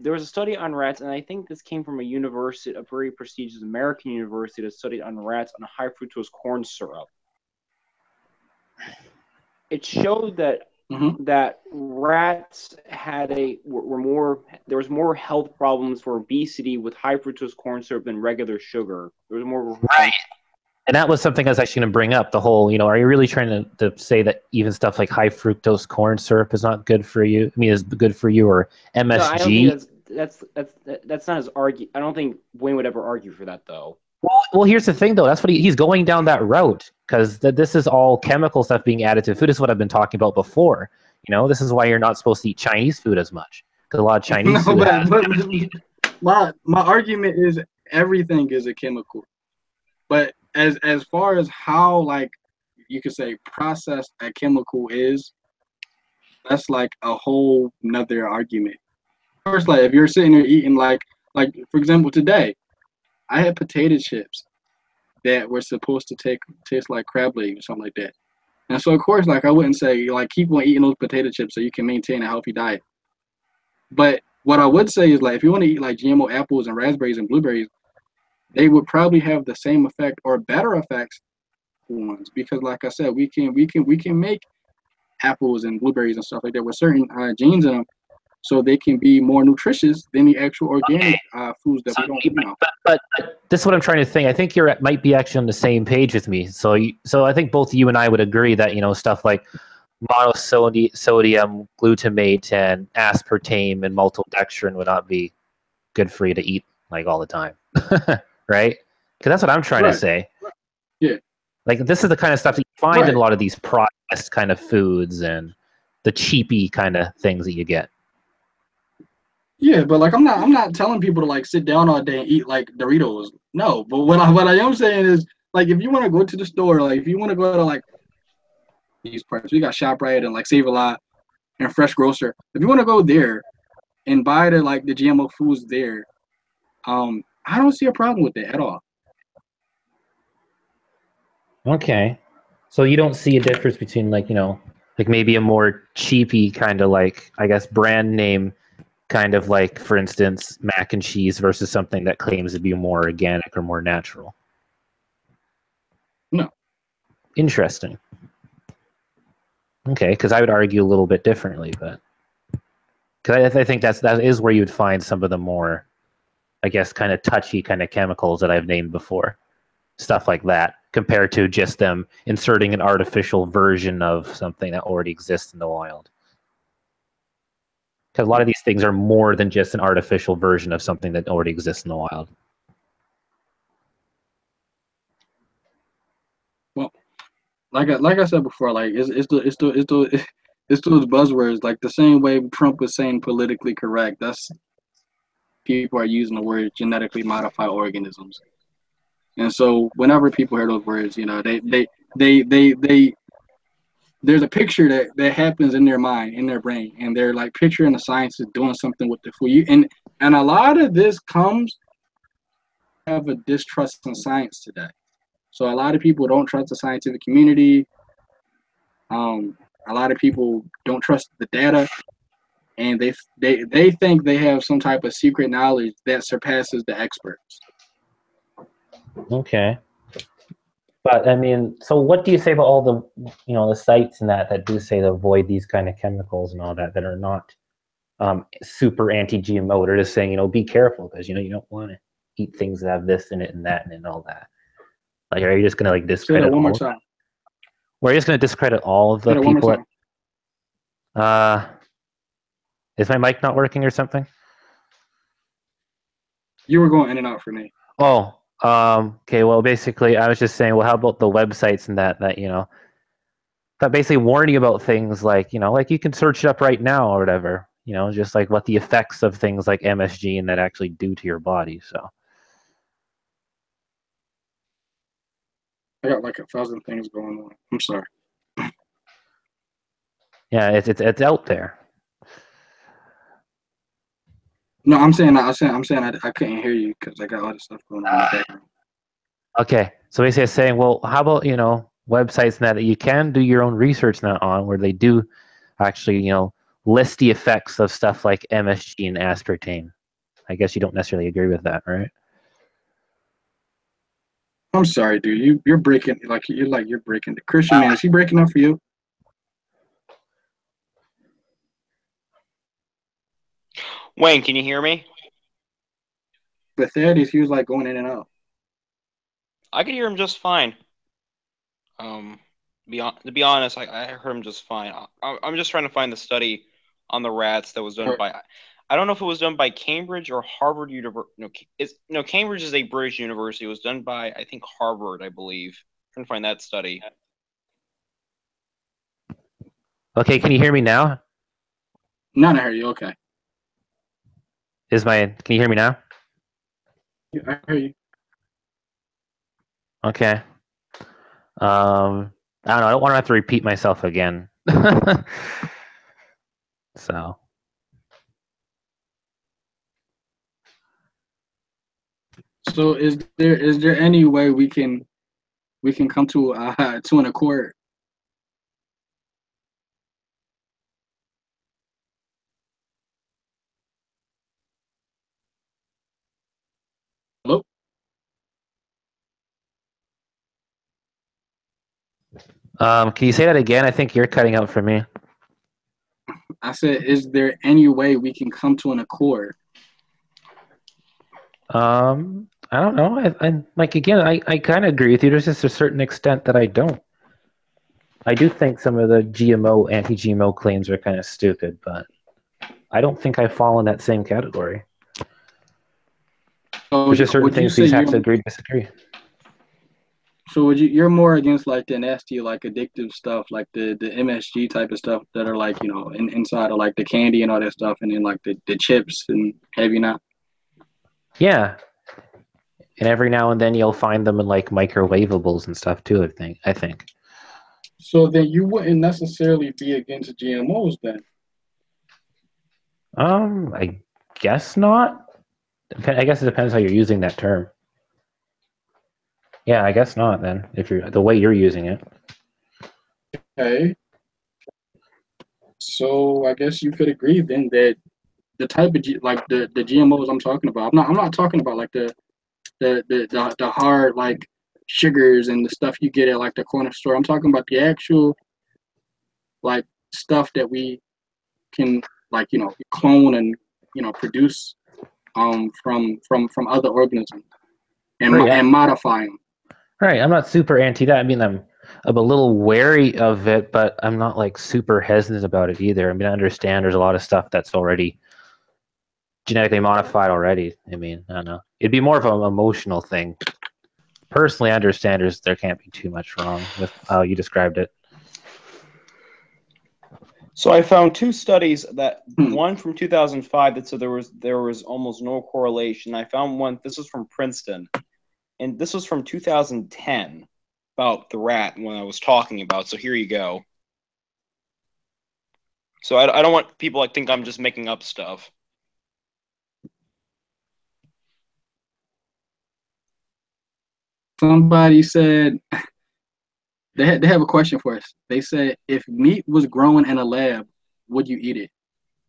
There was a study on rats, and I think this came from a university, a very prestigious American university, that studied on rats on high fructose corn syrup. It showed that that rats there was more health problems for obesity with high fructose corn syrup than regular sugar. There was more right. And that was something I was actually going to bring up. The whole, are you really trying to say that even stuff like high fructose corn syrup is not good for you? I mean, is good for you, or MSG? No, I don't think that's not his argue. I don't think Wayne would ever argue for that, though. Well, here's the thing, though. That's what he's going down that route because this is all chemical stuff being added to food. This is what I've been talking about before. This is why you're not supposed to eat Chinese food as much because a lot of Chinese food. My argument is everything is a chemical, but as far as how like you could say processed a chemical is, that's like a whole nother argument. First, like if you're sitting there eating like for example today, I had potato chips that were supposed to taste like crab legs or something like that. And so of course, like I wouldn't say like keep on eating those potato chips so you can maintain a healthy diet. But what I would say is like if you want to eat like GMO apples and raspberries and blueberries, they would probably have the same effect or better effects ones because like I said, we can make apples and blueberries and stuff like that with certain genes in them, so they can be more nutritious than the actual organic foods that we don't eat now. But this is what I'm trying to think. I think you might be actually on the same page with me. So I think both you and I would agree that stuff like monosodium glutamate and aspartame and maltodextrin would not be good for you to eat like all the time, right? Because that's what I'm trying to say. Right. Yeah. Like this is the kind of stuff that you find in a lot of these processed kind of foods and the cheapy kind of things that you get. Yeah, but like I'm not telling people to like sit down all day and eat like Doritos. No, but what I am saying is like if you want to go to the store, like if you want to go to like these parts, we got ShopRite and like Save a Lot and Fresh Grocer. If you want to go there and buy the GMO foods there, I don't see a problem with that at all. Okay, so you don't see a difference between like maybe a more cheapy kind of like I guess brand name kind of like for instance mac and cheese versus something that claims to be more organic or more natural. No. Interesting. Okay, because I would argue a little bit differently, but because I think that is where you'd find some of the more I guess kind of touchy kind of chemicals that I've named before. Stuff like that, compared to just them inserting an artificial version of something that already exists in the wild. Because a lot of these things are more than just an artificial version of something that already exists in the wild. Well, like I said before, like it's those buzzwords. Like the same way Trump was saying politically correct. That's people are using the word genetically modified organisms. And so whenever people hear those words, they there's a picture that happens in their mind, in their brain, and they're like picturing the scientists doing something with the food. And a lot of this comes have a distrust in science today. So a lot of people don't trust the scientific community. A lot of people don't trust the data, and they think they have some type of secret knowledge that surpasses the experts. Okay. But I mean, so what do you say about all the, the sites and that do say to avoid these kind of chemicals and all that are not super anti-GMO? They're just saying, be careful because you don't want to eat things that have this in it and that and all that. Like, are you just gonna Say that discredit one more all? time. Or are you just gonna discredit all of Say the that one more people time. is my mic not working or something? You were going in and out for me. Oh, okay. Well, basically, I was just saying, well, how about the websites and that that basically warn you about things like, like you can search it up right now or whatever, just like what the effects of things like MSG and that actually do to your body. So I got like 1,000 things going on. I'm sorry. yeah, it's out there. No, I'm saying I couldn't hear you because I got all this stuff going on in the background. Okay, so basically, it's saying, well, how about websites and that you can do your own research now on where they do actually list the effects of stuff like MSG and aspartame. I guess you don't necessarily agree with that, right? I'm sorry, dude. You're breaking you're breaking. The Christian man, is he breaking up for you? Wayne, can you hear me? But Thaddeus, he was like going in and out. I could hear him just fine. To be honest, I heard him just fine. I'm just trying to find the study on the rats that was done by. I don't know if it was done by Cambridge or Harvard University. No, Cambridge is a British university. It was done by, I think, Harvard, I believe. I'm trying to find that study. Okay, can you hear me now? No, I hear you. Okay. Can you hear me now? Yeah, I hear you. Okay. I don't know. I don't want to have to repeat myself again. So. So is there any way we can come to an accord? Hello? Can you say that again? I think you're cutting out for me. I said, is there any way we can come to an accord? I don't know. I like again. I kind of agree with you. There's just a certain extent that I don't. I do think some of the GMO anti-GMO claims are kind of stupid, but I don't think I fall in that same category. So There's just certain would you things we say just have to agree to disagree. So you're more against like the nasty, like addictive stuff, like the MSG type of stuff that are like, inside of like the candy and all that stuff, and then like the chips, and have you not? Yeah, and every now and then you'll find them in like microwavables and stuff too. I think. So then you wouldn't necessarily be against GMOs then. I guess not. I guess it depends how you're using that term. Yeah, I guess not then. If you're the way you're using it. Okay. So I guess you could agree then that the type of like the GMOs I'm talking about. I'm not talking about like the hard like sugars and the stuff you get at like the corner store. I'm talking about the actual like stuff that we can like clone and produce from other organisms and Right, and modify them. right. I'm not super anti that. I mean, I'm a little wary of it, but I'm not like super hesitant about it either. I mean, I understand there's a lot of stuff that's already genetically modified already. I mean, I don't know. It'd be more of an emotional thing. Personally, I understand there can't be too much wrong with how you described it. So I found two studies that one from 2005 that said there was almost no correlation. I found one. This was from Princeton, and this was from 2010 about the rat when I was talking about. So here you go. So I don't want people to think I'm just making up stuff. Somebody said they have a question for us. They said if meat was growing in a lab, would you eat it?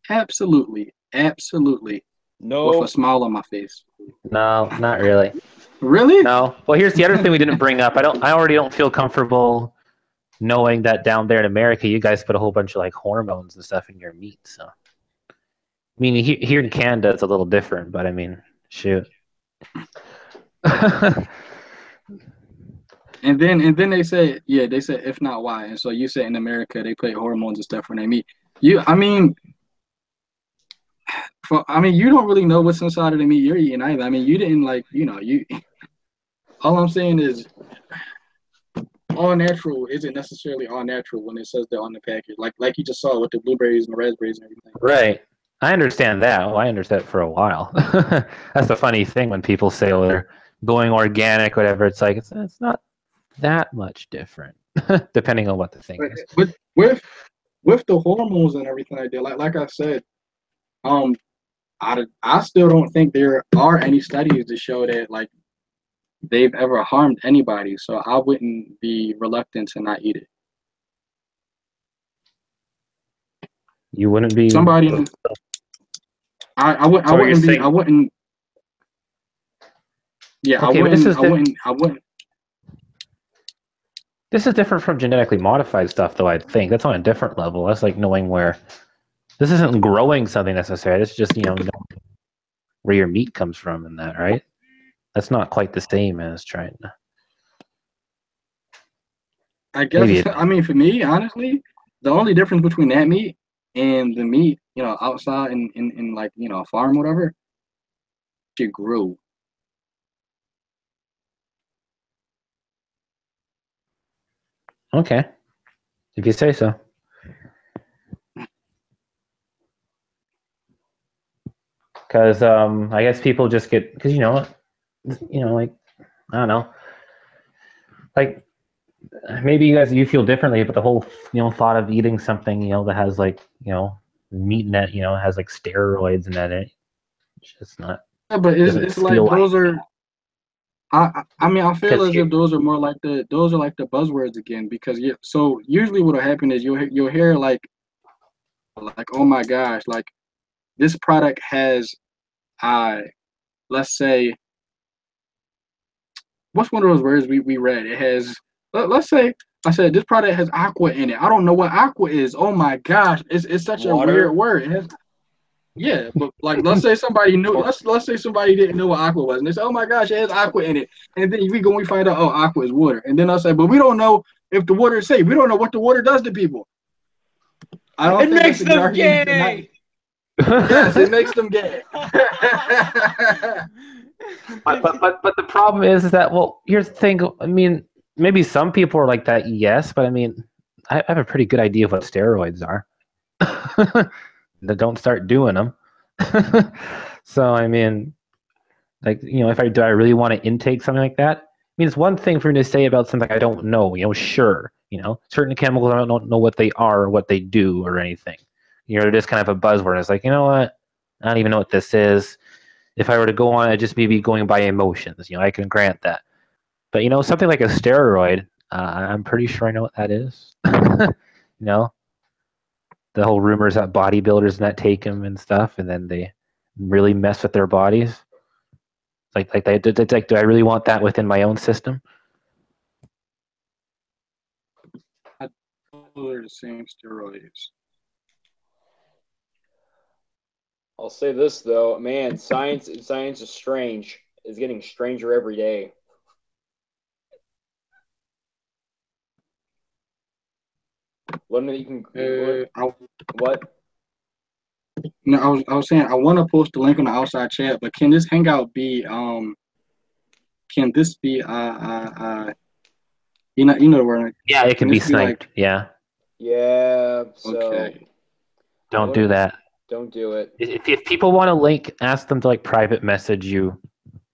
Absolutely, absolutely, with a No. smile on my face. No, not really. Really? No. Well, here's the other thing we didn't bring up. I already don't feel comfortable knowing that down there in America, you guys put a whole bunch of like hormones and stuff in your meat. So, I mean, here in Canada, it's a little different, but I mean, shoot. And then they said, yeah, they said if not, why? And so you said in America they put hormones and stuff when they meet. I mean, you don't really know what's inside of the meat you're eating either. I mean, you didn't like, you. All I'm saying is, all natural isn't necessarily all natural when it says that on the package. Like you just saw with the blueberries and the raspberries and everything. Right. I understand that. Well, I understood that for a while. That's the funny thing when people say, "Oh, they're going organic," whatever. It's like it's not that much different, depending on what the thing is. But with the hormones and everything I did, like I said, um, I still don't think there are any studies to show that like they've ever harmed anybody. So I wouldn't be reluctant to not eat it. You wouldn't be. Somebody, I wouldn't. I So you're wouldn't be. saying, I wouldn't. Yeah, okay, but I wouldn't. this is different from genetically modified stuff, though. I think that's on a different level. That's like knowing where this isn't growing something necessarily. It's just knowing where your meat comes from and that, right? That's not quite the same as trying to. I guess. I mean, for me, honestly, the only difference between that meat and the meat, outside in like a farm, or whatever, it grew. Okay, if you say so. Because I guess people just get because like I don't know, like maybe you feel differently, but the whole thought of eating something that has like meat in it, has like steroids in it, it's just not. Yeah, but it's like those are. I mean, I feel as if those are the buzzwords again, because so usually what'll happen is you'll hear like oh my gosh, like this product has let's say, what's one of those words we read? It has, let's say, I said this product has aqua in it. I don't know what aqua is. Oh my gosh, it's such a weird word. It has, yeah, but like let's say somebody knew. Let's say somebody didn't know what aqua was, and they say, "Oh my gosh, it has aqua in it." And then we find out, oh, aqua is water. And then I'll say, "But we don't know if the water is safe. We don't know what the water does to people." I don't think makes them gay. Yes, it makes them gay. but the problem is that, well, here's the thing. I mean, maybe some people are like that, yes, but I mean, I have a pretty good idea of what steroids are. Don't start doing them. So I mean, like if do I really want to intake something like that? I mean, it's one thing for me to say about something I don't know. Sure, certain chemicals I don't know what they are, or what they do, or anything. They're just kind of a buzzword. It's like, you know what? I don't even know what this is. If I were to go on, I'd just be going by emotions. I can grant that. But something like a steroid, I'm pretty sure I know what that is. The whole rumors that bodybuilders and that take them and stuff, and then they really mess with their bodies. Like do I really want that within my own system? They're the same steroids. I'll say this though, man, science is strange. It's getting stranger every day. One minute you can what? No, I was saying I want to post the link on the outside chat, but can this hangout be can this be you know the word? Yeah, it can be sniped. Like, yeah. Yeah. So okay. Don't do that. Don't do it. If people want a link, ask them to like private message you,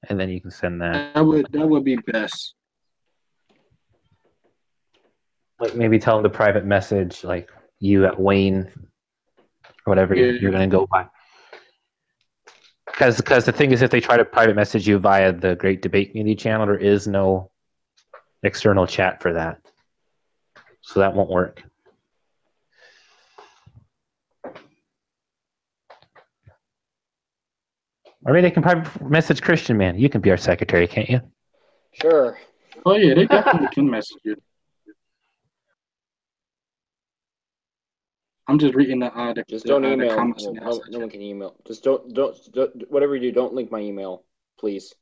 and then you can send that. That would be best. Like maybe tell them to private message like you at Wayne, or whatever you're gonna go by. Because the thing is, if they try to private message you via the Great Debate Community channel, there is no external chat for that. So that won't work. Or maybe they can probably message Christian Man. You can be our secretary, can't you? Sure. Oh yeah, they definitely can message you. I'm just reading the Just don't the email. comments Well, in the no outside one chat. can email. Just don't whatever you do, don't link my email, please.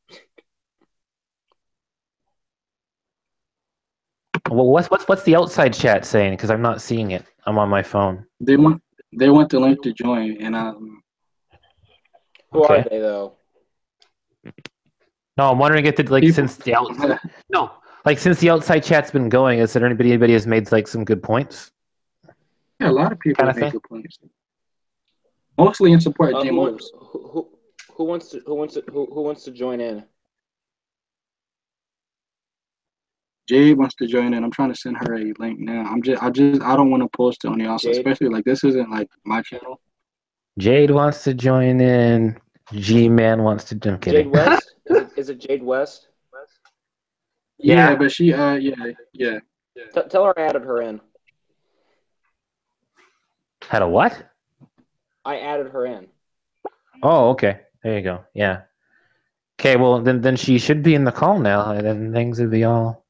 Well, what's the outside chat saying? Because I'm not seeing it. I'm on my phone. They want the link to join, and Who are Okay. they though? No, I'm wondering if people, since the outside chat's been going, is there anybody has made like some good points? yeah, a lot of people Kind have of made thing. good points, mostly in support of Who GMOs. wants to join in? Jade wants to join in. I'm trying to send her a link now. I don't want to post it on the outside, Jade? especially like this isn't like my channel. Jade wants to join in. G-Man wants to. I'm kidding. Jade West? Is it Jade West? Yeah, Yeah. but she yeah. Tell her I added her in. Had a what? I added her in. Oh, okay. There you go. Yeah. Okay. Well, then she should be in the call now, and then things would be all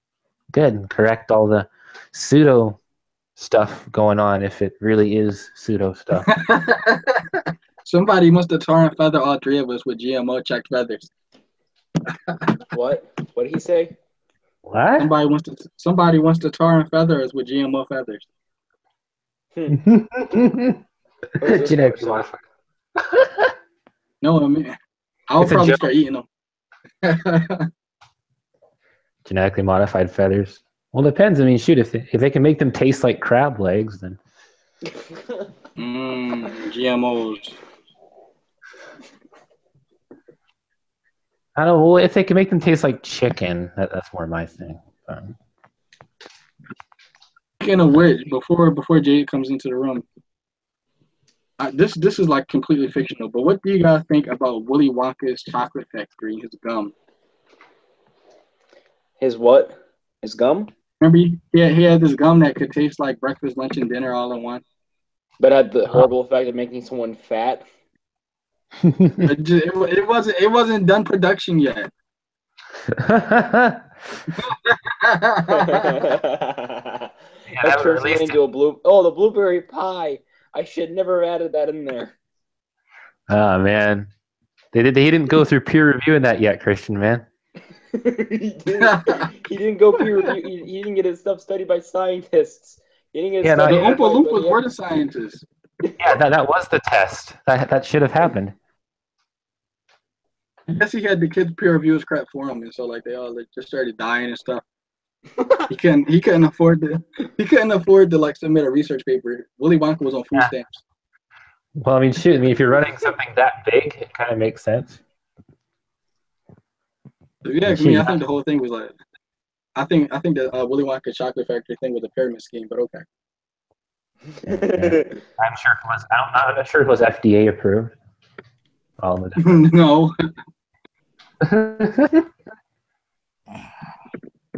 good and correct all the pseudo stuff going on if it really is pseudo stuff. Somebody must have tar and feather all three of us with GMO checked feathers. What? What did he say? What? Somebody wants to tar and feather us with GMO feathers. Genetically modified. No, I mean, I'll It's a probably joke. start eating them. Genetically modified feathers. Well, it depends. I mean, shoot, if they can make them taste like crab legs, then GMOs. I don't know. Well, if they can make them taste like chicken, that's more my thing. Speaking of which, before Jade comes into the room, this is like completely fictional. But what do you guys think about Willy Wonka's chocolate factory? His gum. His what? His gum? Remember, he had this gum that could taste like breakfast, lunch, and dinner all in one. But had the horrible effect of making someone fat. It wasn't done production yet. That turns me into a the blueberry pie. I should never have added that in there. Oh man, he didn't go through peer reviewing that yet, Christian man. He didn't go peer review. He didn't get his stuff studied by scientists. He didn't get the Oompa Loompas were the scientists. Yeah, that was the test. That should have happened. I guess he had the kids peer review his crap for him, and so like they all just started dying and stuff. He couldn't afford to like submit a research paper. Willy Wonka was on food stamps. Well, I mean, shoot. I mean, if you're running something that big, it kind of makes sense. So, yeah, I mean, I think the whole thing was like, I think the Willy Wonka chocolate factory thing was a pyramid scheme, but okay. Yeah. I'm sure it was. I'm not sure it was FDA approved. All the No.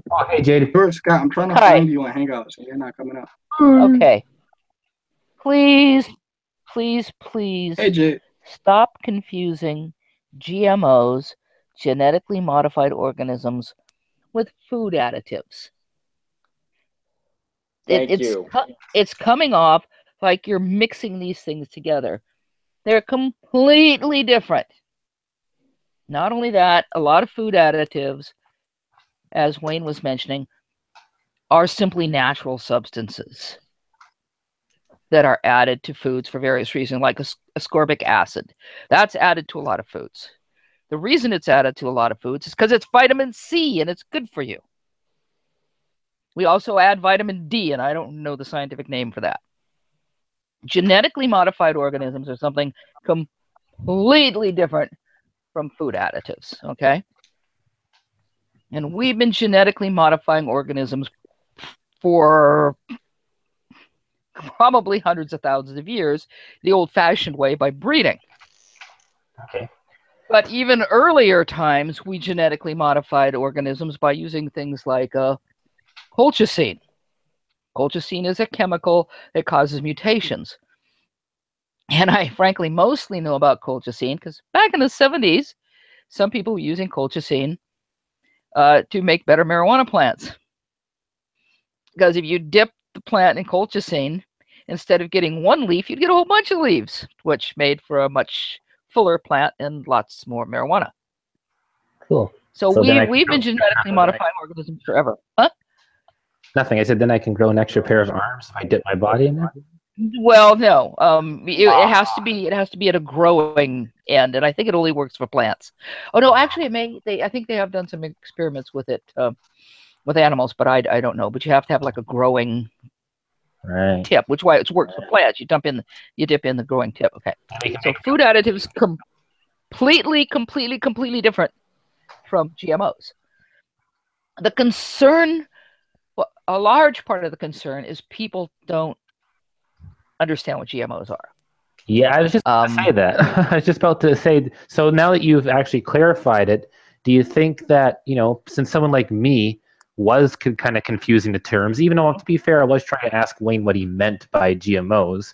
Oh, hey, Jade. Scott, I'm trying to find you on Hangouts, and you're not coming up. Okay. Please, Hey, Jade. stop confusing GMOs, genetically modified organisms, with food additives. It's coming off like you're mixing these things together. They're completely different. Not only that, a lot of food additives, as Wayne was mentioning, are simply natural substances that are added to foods for various reasons, like ascorbic acid. That's added to a lot of foods. The reason it's added to a lot of foods is because it's vitamin C and it's good for you. We also add vitamin D, and I don't know the scientific name for that. Genetically modified organisms are something completely different from food additives, okay? And we've been genetically modifying organisms for probably hundreds of thousands of years, the old-fashioned way, by breeding. Okay. But even earlier times, we genetically modified organisms by using things like colchicine. Colchicine is a chemical that causes mutations. And I frankly mostly know about colchicine because back in the 70s, some people were using colchicine to make better marijuana plants. Because if you dip the plant in colchicine, instead of getting one leaf, you'd get a whole bunch of leaves, which made for a much fuller plant and lots more marijuana. Cool. So then we've been genetically modifying organisms forever. Huh? Nothing. I said then I can grow an extra pair of arms if I dip my body in there. Well, no. It has to be at a growing end, and I think it only works for plants. Oh no, actually, it may. I think they have done some experiments with it with animals, but I don't know. But you have to have like a growing tip, which why it works for plants. You dip in the growing tip. Okay. So food additives completely different from GMOs. The concern, well, a large part of the concern is people don't understand what GMOs are. Yeah, I was just about to say that. I was just about to say, so now that you've actually clarified it, do you think that, since someone like me was kind of confusing the terms, even though, to be fair, I was trying to ask Wayne what he meant by GMOs,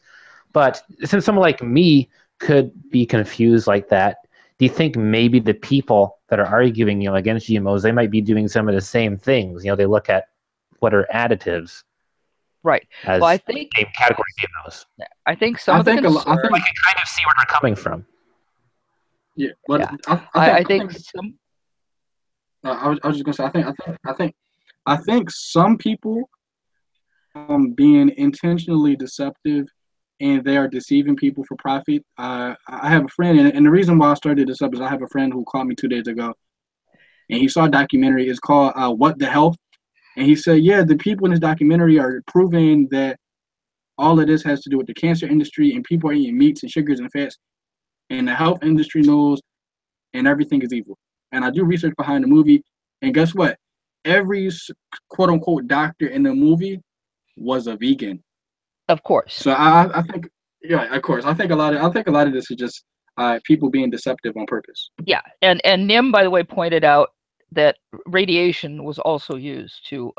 but since someone like me could be confused like that, do you think maybe the people that are arguing, against GMOs, they might be doing some of the same things? They look at what are additives. Right. As well, I think same category GMOs. I think some of the concern, I can kind of see where they're coming from. Yeah, but yeah. I think some. I was just gonna say I think some people being intentionally deceptive and they are deceiving people for profit. I have a friend, and the reason why I started this up is I have a friend who called me 2 days ago, and he saw a documentary. It's called "What the Health," and he said, "Yeah, the people in this documentary are proving that all of this has to do with the cancer industry, and people are eating meats and sugars and fats, and the health industry knows, and everything is evil." And I do research behind the movie, and guess what? Every quote unquote doctor in the movie was a vegan. Of course. So I think, yeah, of course. I think a lot of this is just people being deceptive on purpose. Yeah, and Nim, by the way, pointed out that radiation was also used to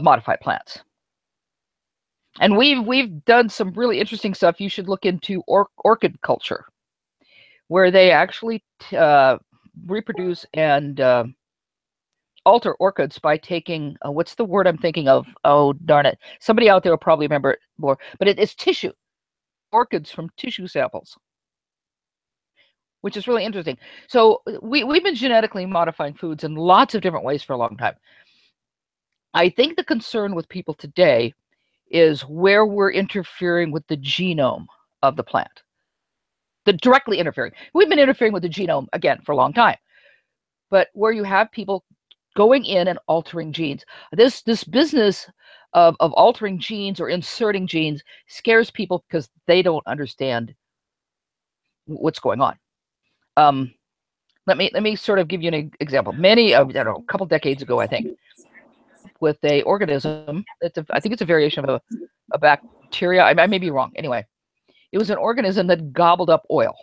modify plants. And we've done some really interesting stuff. You should look into orchid culture, where they actually reproduce and alter orchids by taking what's the word I'm thinking of? Oh darn it! Somebody out there will probably remember it more. But it's tissue, orchids from tissue samples, which is really interesting. So we've been genetically modifying foods in lots of different ways for a long time. I think the concern with people today is where we're interfering with the genome of the plant. Directly interfering. We've been interfering with the genome, again, for a long time. But where you have people going in and altering genes. This business of altering genes or inserting genes scares people because they don't understand what's going on. Let me sort of give you an example. A couple decades ago, I think, with a organism. I think it's a variation of a bacteria. I may be wrong. Anyway, it was an organism that gobbled up oil.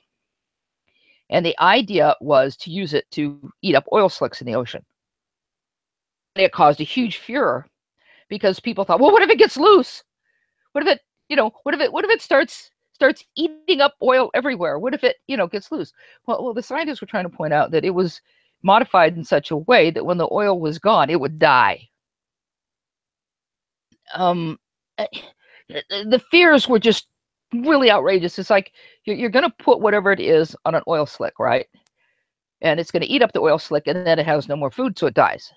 And the idea was to use it to eat up oil slicks in the ocean. And it caused a huge furor because people thought, well, what if it gets loose? What if it starts eating up oil everywhere? What if it, gets loose? Well, the scientists were trying to point out that it was modified in such a way that when the oil was gone, it would die. The fears were just really outrageous. It's like you're going to put whatever it is on an oil slick, right? And it's going to eat up the oil slick, and then it has no more food, so it dies.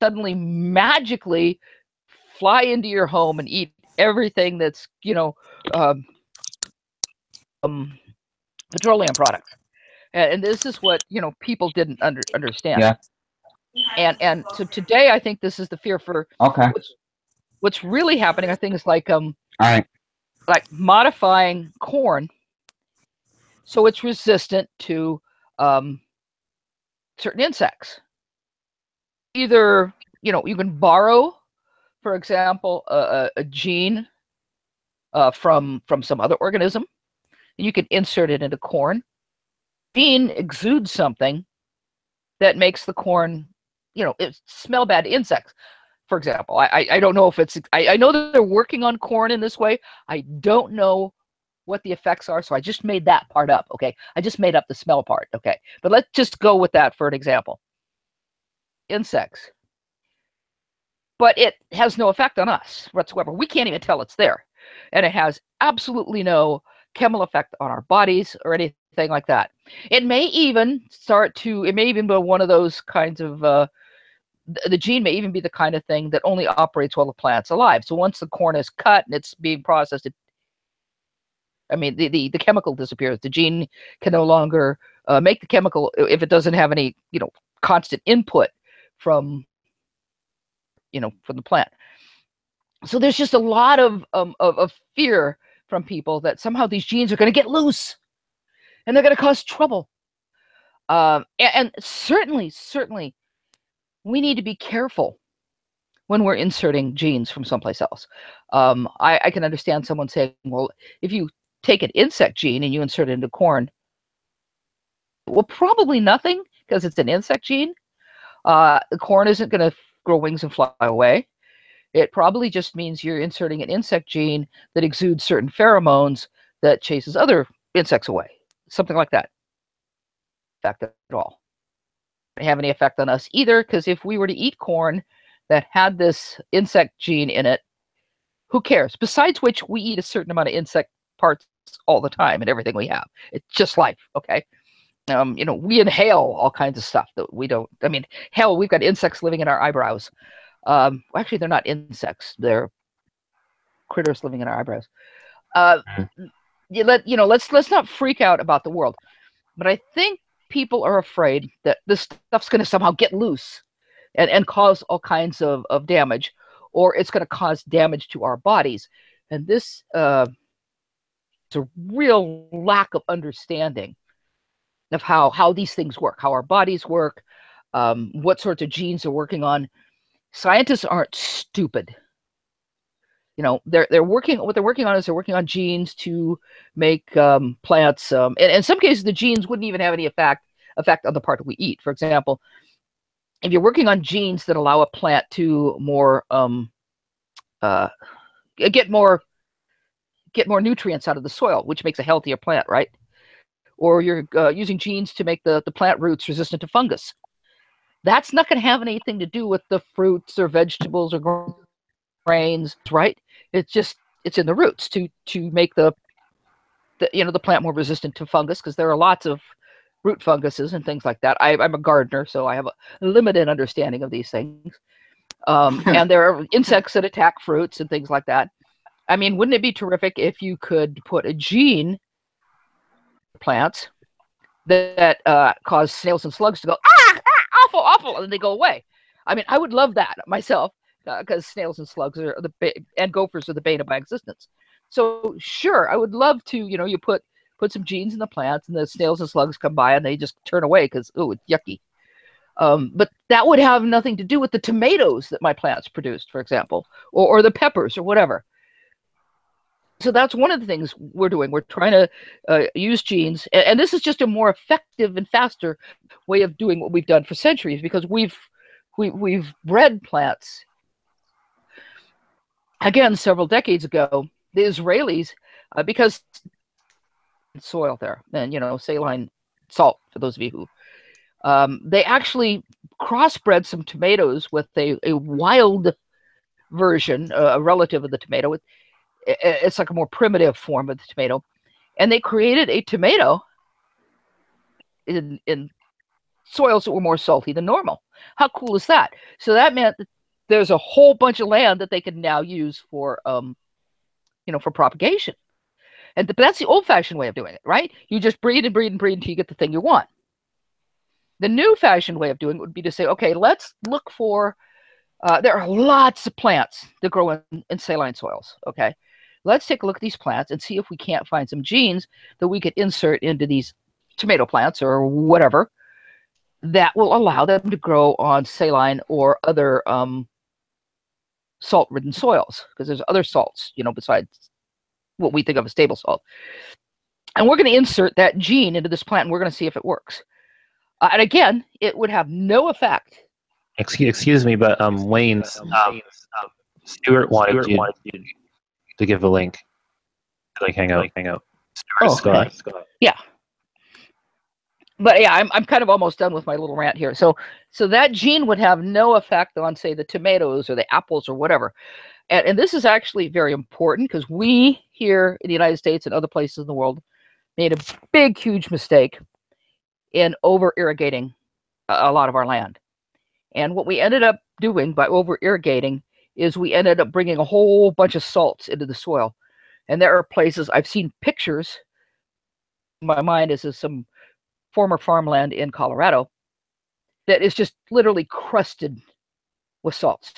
Suddenly, magically, fly into your home and eat everything that's petroleum products. And this is what people didn't understand. Yeah. And so today, I think this is the fear for what's really happening. I think is like all right, like modifying corn so it's resistant to certain insects. Either you can borrow, for example, a gene from some other organism, and you can insert it into corn. Gene exudes something that makes the corn it smell bad to insects, for example. I don't know if it's, I know that they're working on corn in this way. I don't know what the effects are, so I just made that part up, okay? I just made up the smell part, okay? But let's just go with that for an example. Insects. But it has no effect on us whatsoever. We can't even tell it's there. And it has absolutely no chemical effect on our bodies or anything like that. It may even be one of those kinds of, the gene may even be the kind of thing that only operates while the plant's alive. So once the corn is cut and it's being processed, the chemical disappears. The gene can no longer make the chemical if it doesn't have any, constant input from the plant. So there's just a lot of fear from people that somehow these genes are going to get loose and they're going to cause trouble. And certainly, we need to be careful when we're inserting genes from someplace else. I can understand someone saying, well, if you take an insect gene and you insert it into corn, well, probably nothing, because it's an insect gene. The corn isn't going to grow wings and fly away. It probably just means you're inserting an insect gene that exudes certain pheromones that chases other insects away. Something like that. Effect at all. Doesn't have any effect on us either, because if we were to eat corn that had this insect gene in it, who cares? Besides which, we eat a certain amount of insect parts all the time and everything we have. It's just life, okay? We inhale all kinds of stuff that we don't. Hell, we've got insects living in our eyebrows. Actually, they're not insects; they're critters living in our eyebrows. Let's not freak out about the world. But I think people are afraid that this stuff's going to somehow get loose and cause all kinds of damage, or it's going to cause damage to our bodies. And this is a real lack of understanding of how these things work, how our bodies work, what sorts of genes they're working on. Scientists aren't stupid. They're working on genes to make plants. And in some cases, the genes wouldn't even have any effect on the part that we eat. For example, if you're working on genes that allow a plant to get more nutrients out of the soil, which makes a healthier plant, right? Or you're using genes to make the plant roots resistant to fungus. That's not going to have anything to do with the fruits or vegetables or grains, right? It's in the roots to make the plant more resistant to fungus, because there are lots of root funguses and things like that. I'm a gardener, so I have a limited understanding of these things. And there are insects that attack fruits and things like that. Wouldn't it be terrific if you could put a gene in plants that cause snails and slugs to go, awful, and then they go away? I would love that myself, because snails and slugs and gophers are the bane of my existence. So sure, I would love to, you put some genes in the plants and the snails and slugs come by and they just turn away because, it's yucky. But that would have nothing to do with the tomatoes that my plants produced, for example, or the peppers or whatever. So that's one of the things we're doing. We're trying to use genes, and this is just a more effective and faster way of doing what we've done for centuries, because we've bred plants. Again, several decades ago, the Israelis, because soil there, and saline salt, for those of you who, they actually crossbred some tomatoes with a wild version, a relative of the tomato. It's like a more primitive form of the tomato, and they created a tomato in soils that were more salty than normal. How cool is that? So that meant that there's a whole bunch of land that they can now use for for propagation. But that's the old-fashioned way of doing it, right? You just breed and breed and breed until you get the thing you want. The new-fashioned way of doing it would be to say, okay, let's look for, there are lots of plants that grow in saline soils, okay? Let's take a look at these plants and see if we can't find some genes that we could insert into these tomato plants or whatever that will allow them to grow on saline or other salt-ridden soils, because there's other salts, besides what we think of as table salt. And we're going to insert that gene into this plant, and we're going to see if it works. And again, it would have no effect Excuse me, but Wayne's Stuart wanted you to give a link. Like hang out. Stuart Scott. Yeah. But yeah, I'm kind of almost done with my little rant here. So that gene would have no effect on, say, the tomatoes or the apples or whatever. And this is actually very important because we here in the United States and other places in the world made a big, huge mistake in over-irrigating a lot of our land. And what we ended up doing by over-irrigating is we ended up bringing a whole bunch of salts into the soil. And there are places, I've seen pictures, in my mind is some former farmland in Colorado that is just literally crusted with salts.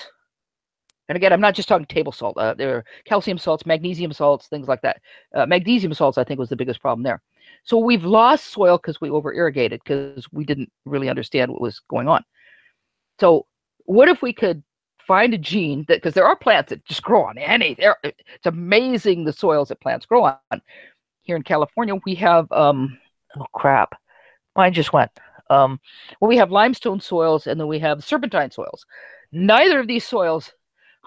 And again, I'm not just talking table salt. There are calcium salts, magnesium salts, things like that. Magnesium salts, I think, was the biggest problem there. So we've lost soil because we over-irrigated, because we didn't really understand what was going on. So what if we could find a gene that, because there are plants that just grow on anything. It's amazing the soils that plants grow on. Here in California, we have, oh crap, mine just went. Well, we have limestone soils, and then we have serpentine soils. Neither of these soils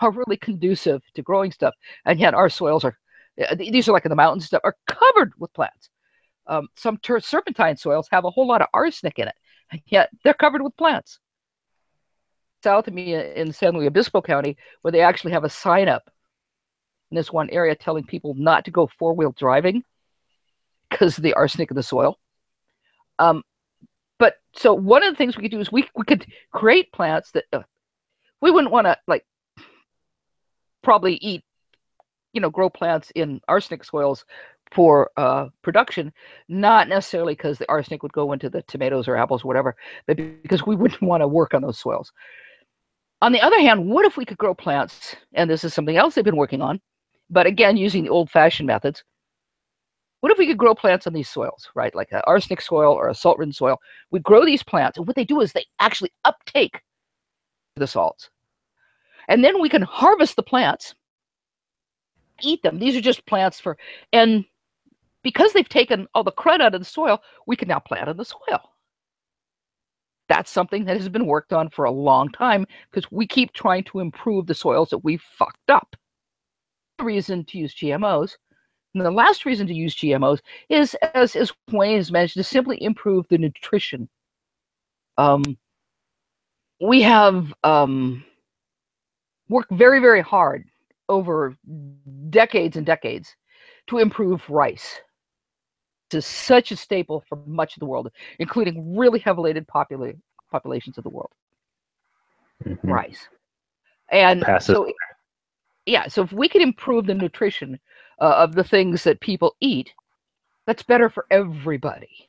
are really conducive to growing stuff, and yet our soils are, these are like in the mountains stuff, are covered with plants. Some serpentine soils have a whole lot of arsenic in it, and yet they're covered with plants. South of me in San Luis Obispo County, where they actually have a sign up in this one area telling people not to go four-wheel driving because of the arsenic in the soil. But so one of the things we could do is we could create plants that we wouldn't want to like probably eat, grow plants in arsenic soils for production, not necessarily because the arsenic would go into the tomatoes or apples or whatever, but because we wouldn't want to work on those soils. On the other hand, what if we could grow plants, and this is something else they've been working on, but again, using the old-fashioned methods. What if we could grow plants on these soils, right? Like an arsenic soil or a salt-ridden soil. We grow these plants, and what they do is they actually uptake the salts. And then we can harvest the plants, eat them. These are just plants and because they've taken all the crud out of the soil, we can now plant in the soil. That's something that has been worked on for a long time because we keep trying to improve the soils that we've fucked up. The reason to use GMOs, and the last reason to use GMOs is, as Wayne has mentioned, to simply improve the nutrition. We have worked very, very hard over decades and decades to improve rice. Is such a staple for much of the world, including really heavily populations of the world. Mm-hmm. Rice. And so if we can improve the nutrition of the things that people eat, that's better for everybody.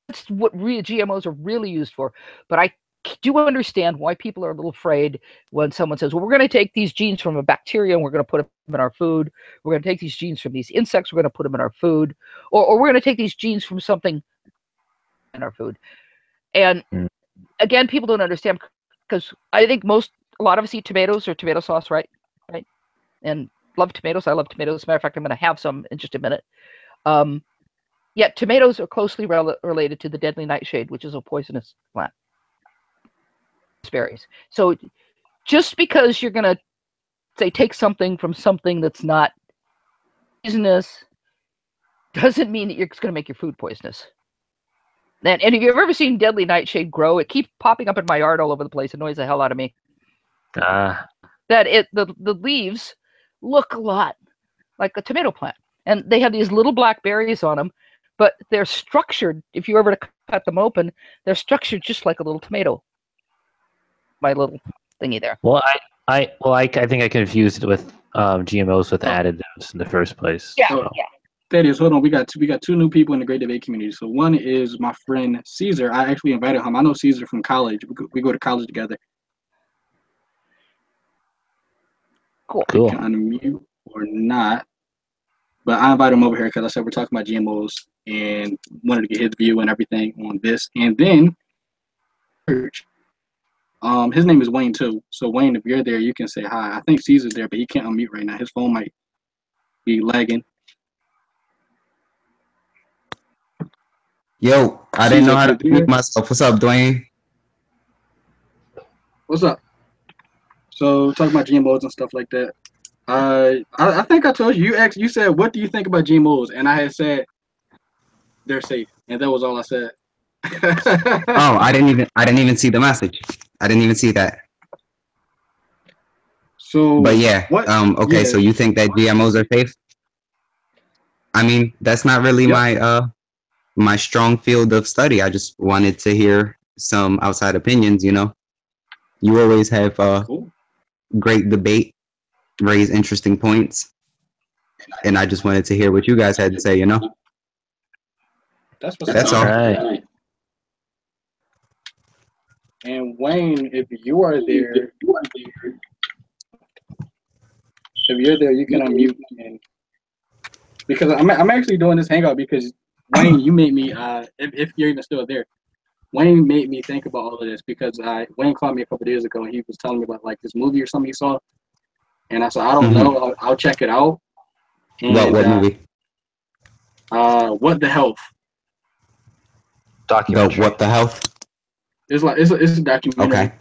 That's what GMOs are really used for. But I do understand why people are a little afraid when someone says, well, we're going to take these genes from a bacteria and we're going to put them in our food. We're going to take these genes from these insects. We're going to put them in our food. Or we're going to take these genes from something in our food. And again, people don't understand because I think a lot of us eat tomatoes or tomato sauce, right? And love tomatoes. I love tomatoes. As a matter of fact, I'm going to have some in just a minute. Yet tomatoes are closely related to the deadly nightshade, which is a poisonous plant. Berries. So just because you're going to say take something from something that's not poisonous doesn't mean that you're going to make your food poisonous. And if you've ever seen deadly nightshade grow, it keeps popping up in my yard all over the place. It annoys the hell out of me. That the leaves look a lot like a tomato plant, and they have these little black berries on them, but they're structured. If you ever cut them open, they're structured just like a little tomato. My little thingy there. Well, I think I confused it with GMOs with additives in the first place. Yeah, so. Yeah. Thaddeus, hold on. We got two new people in the Great Debate community. So one is my friend Caesar. I actually invited him. I know Caesar from college. We go to college together. Cool. He can unmute or not. But I invited him over here because I said we're talking about GMOs and wanted to get his view and everything on this. And then his name is Wayne too. So Wayne, if you're there, you can say hi. I think Caesar's there, but he can't unmute right now. His phone might be lagging. Yo, I didn't know how to mute myself. What's up, Dwayne? What's up? So talking about GMOs and stuff like that. I think I told you. You said, "What do you think about GMOs?" And I had said they're safe, and that was all I said. Oh, I didn't even see the message. I didn't even see that. So But yeah, what? okay, Yeah. so you think that GMOs are safe? I mean, that's not really Yep. my strong field of study. I just wanted to hear some outside opinions, you know. You always have Cool. great debate, raise interesting points, and I just wanted to hear what you guys had to say, you know. That's what's That's up. all. Right. And Wayne, if you are there, you can unmute. And because I'm actually doing this hangout because Wayne, you made me. If you're even still there, Wayne made me think about all of this because Wayne called me a couple days ago and he was telling me about like this movie or something he saw, and I said I don't know. I'll check it out. And What movie? What the health? Documentary. What the health? It's like it's a documentary. Okay.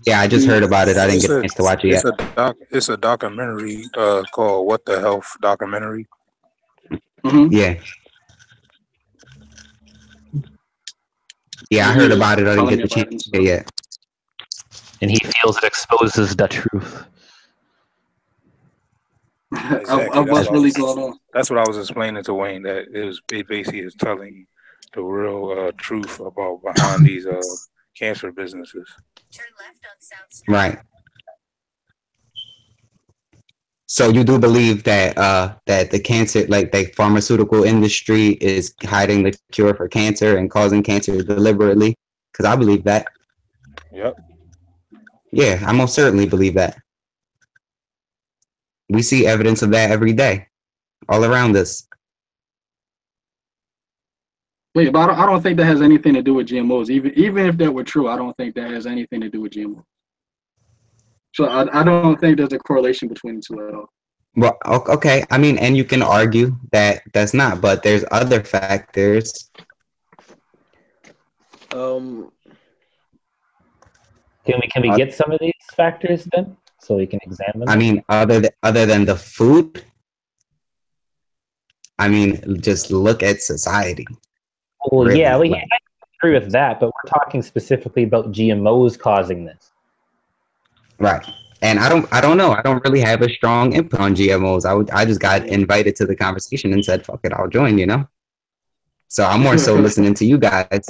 Yeah, I just heard about it. I didn't get a chance to watch it yet. It's a documentary called "What the Health" documentary. Mm-hmm. Yeah. Yeah, I heard about it. I didn't get the chance to yet. And he feels it exposes the truth. Exactly. Of what's really going on. That's what I was explaining to Wayne. That it basically is telling the real truth about behind these cancer businesses. Right. So you do believe that that the cancer, like the pharmaceutical industry, is hiding the cure for cancer and causing cancer deliberately? Because I believe that. Yep. Yeah, I most certainly believe that. We see evidence of that every day, all around us. Wait, but I don't think that has anything to do with GMOs. Even if that were true, I don't think that has anything to do with GMOs. So I don't think there's a correlation between the two at all. Well, okay. I mean, and you can argue that that's not, but there's other factors. Can we get some of these factors then, so we can examine them? I mean, other than the food. I mean, just look at society. Well, really, yeah, like, I agree with that, but we're talking specifically about GMOs causing this. right. And I don't know. I don't really have a strong input on GMOs. I just got invited to the conversation and said, "Fuck it, I'll join." You know. So I'm more so listening to you guys.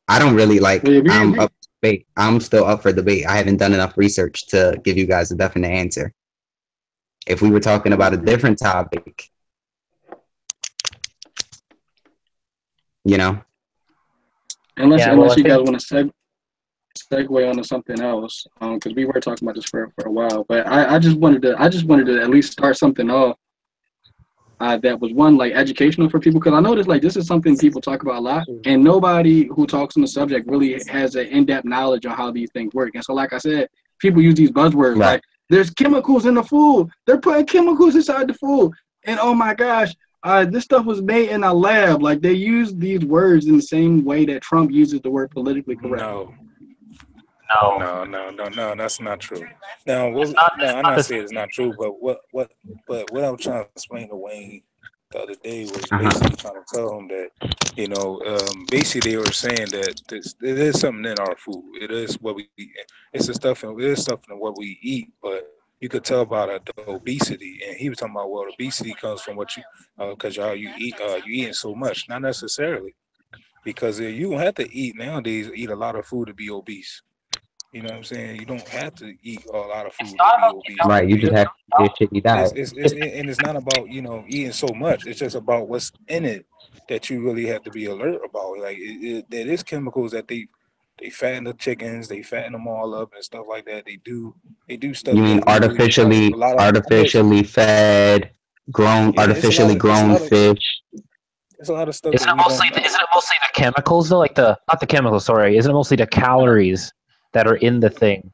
I don't really like. I'm up for debate. I'm still up for debate. I haven't done enough research to give you guys a definite answer. If we were talking about a different topic, you know. Unless you guys want to segue onto something else, because we were talking about this for a while. But I just wanted to at least start something off that was one like educational for people, because I noticed like this is something people talk about a lot, and nobody who talks on the subject really has an in-depth knowledge on how these things work. And so, like I said, people use these buzzwords like there's chemicals in the food. They're putting chemicals inside the food, and oh my gosh. This stuff was made in a lab. Like they use these words in the same way that Trump uses the word politically correct. No, No, that's not true. Now, I'm not saying it's not true, but what I was trying to explain to Wayne the other day was basically trying to tell him that, basically they were saying that it is something in our food. It is what we eat. It's the stuff, and it is something in what we eat, but you could tell about the obesity, and he was talking about, well, obesity comes from what you, because you eating so much. Not necessarily, because you don't have to eat nowadays. Eat a lot of food to be obese. You know what I'm saying? You don't have to eat a lot of food to be obese. Right, you just have to get shit eat out. And it's not about eating so much. It's just about what's in it that you really have to be alert about. Like there is chemicals that they fatten the chickens, they fatten them all up and stuff like that. They do stuff. You mean artificially fed, artificially grown fish? There's a lot of stuff. Isn't it mostly the chemicals though? Like not the chemicals. Sorry, isn't it mostly the calories that are in the thing?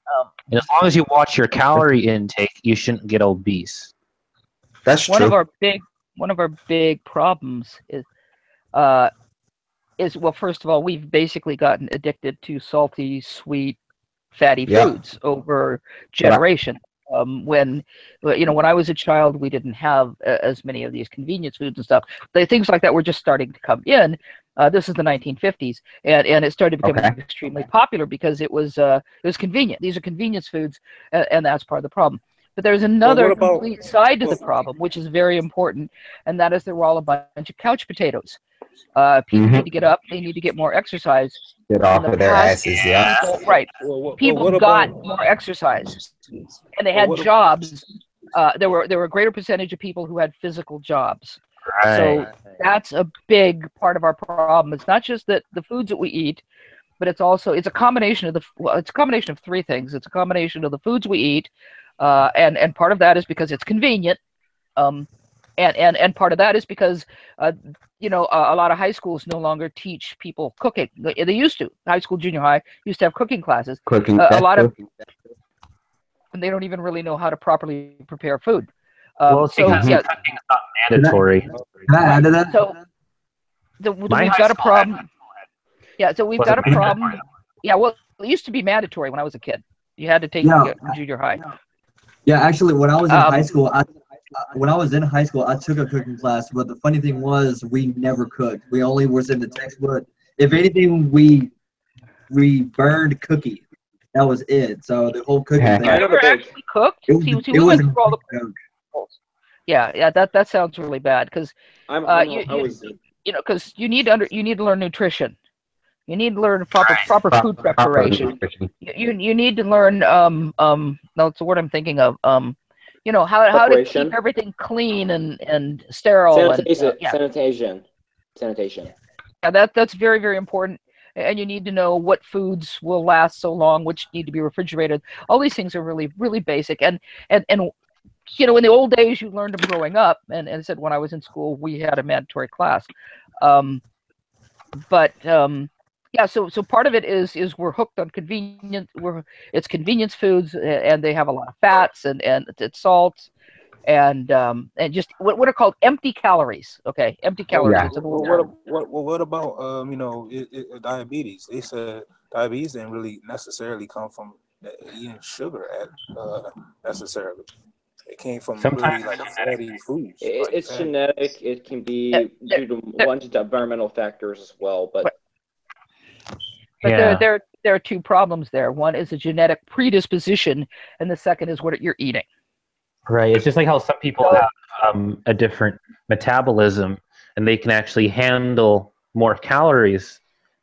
And as long as you watch your calorie intake, you shouldn't get obese. That's true. One of our big problems is well, first of all, we've basically gotten addicted to salty, sweet, fatty Yeah. foods over generation. When I was a child, we didn't have as many of these convenience foods and stuff. Things like that were just starting to come in. This is the 1950s, and it started becoming extremely popular because it was convenient. These are convenience foods, and that's part of the problem. But there's another complete side to the problem, which is very important, and that is they're all a bunch of couch potatoes. People need to get up. They need to get more exercise. Get off of their asses, yeah. People got more exercise, and they had jobs. There were a greater percentage of people who had physical jobs. Right. So that's a big part of our problem. It's not just that the foods that we eat, but it's a combination of it's a combination of three things. It's a combination of the foods we eat, and part of that is because it's convenient, and part of that is because a lot of high schools no longer teach people cooking. They used to. High school, junior high used to have cooking classes. A lot of, and they don't even really know how to properly prepare food. Well, because cooking is not mandatory. Can I add to that? So we've got a problem. Yeah, so we've got a problem. Yeah, well, it used to be mandatory when I was a kid. You had to take junior high. Yeah, actually, when I was in high school, I took a cooking class. But the funny thing was, we never cooked. We only was in the textbook. If anything, we burned cookies. That was it. So the whole cooking thing. I never actually cooked. It was a joke. Yeah, that sounds really bad because because you need to learn nutrition. You need to learn proper food preparation. You need to learn that's the word I'm thinking of. How to keep everything clean and sterile. Sanitation. Yeah, that's very, very important. And you need to know what foods will last so long, which need to be refrigerated. All these things are really, really basic. And in the old days, you learned them growing up. And said when I was in school, we had a mandatory class. So part of it is we're hooked on convenience. It's convenience foods, and they have a lot of fats and it's salts, and just what are called empty calories. Okay, empty calories. Yeah. What about diabetes? They said diabetes didn't really necessarily come from eating sugar necessarily. It came from really fatty foods. It's genetic. It can be due to one to environmental factors as well, but. But there are two problems there. One is a genetic predisposition, and the second is what you're eating. Right. It's just like how some people have a different metabolism, and they can actually handle more calories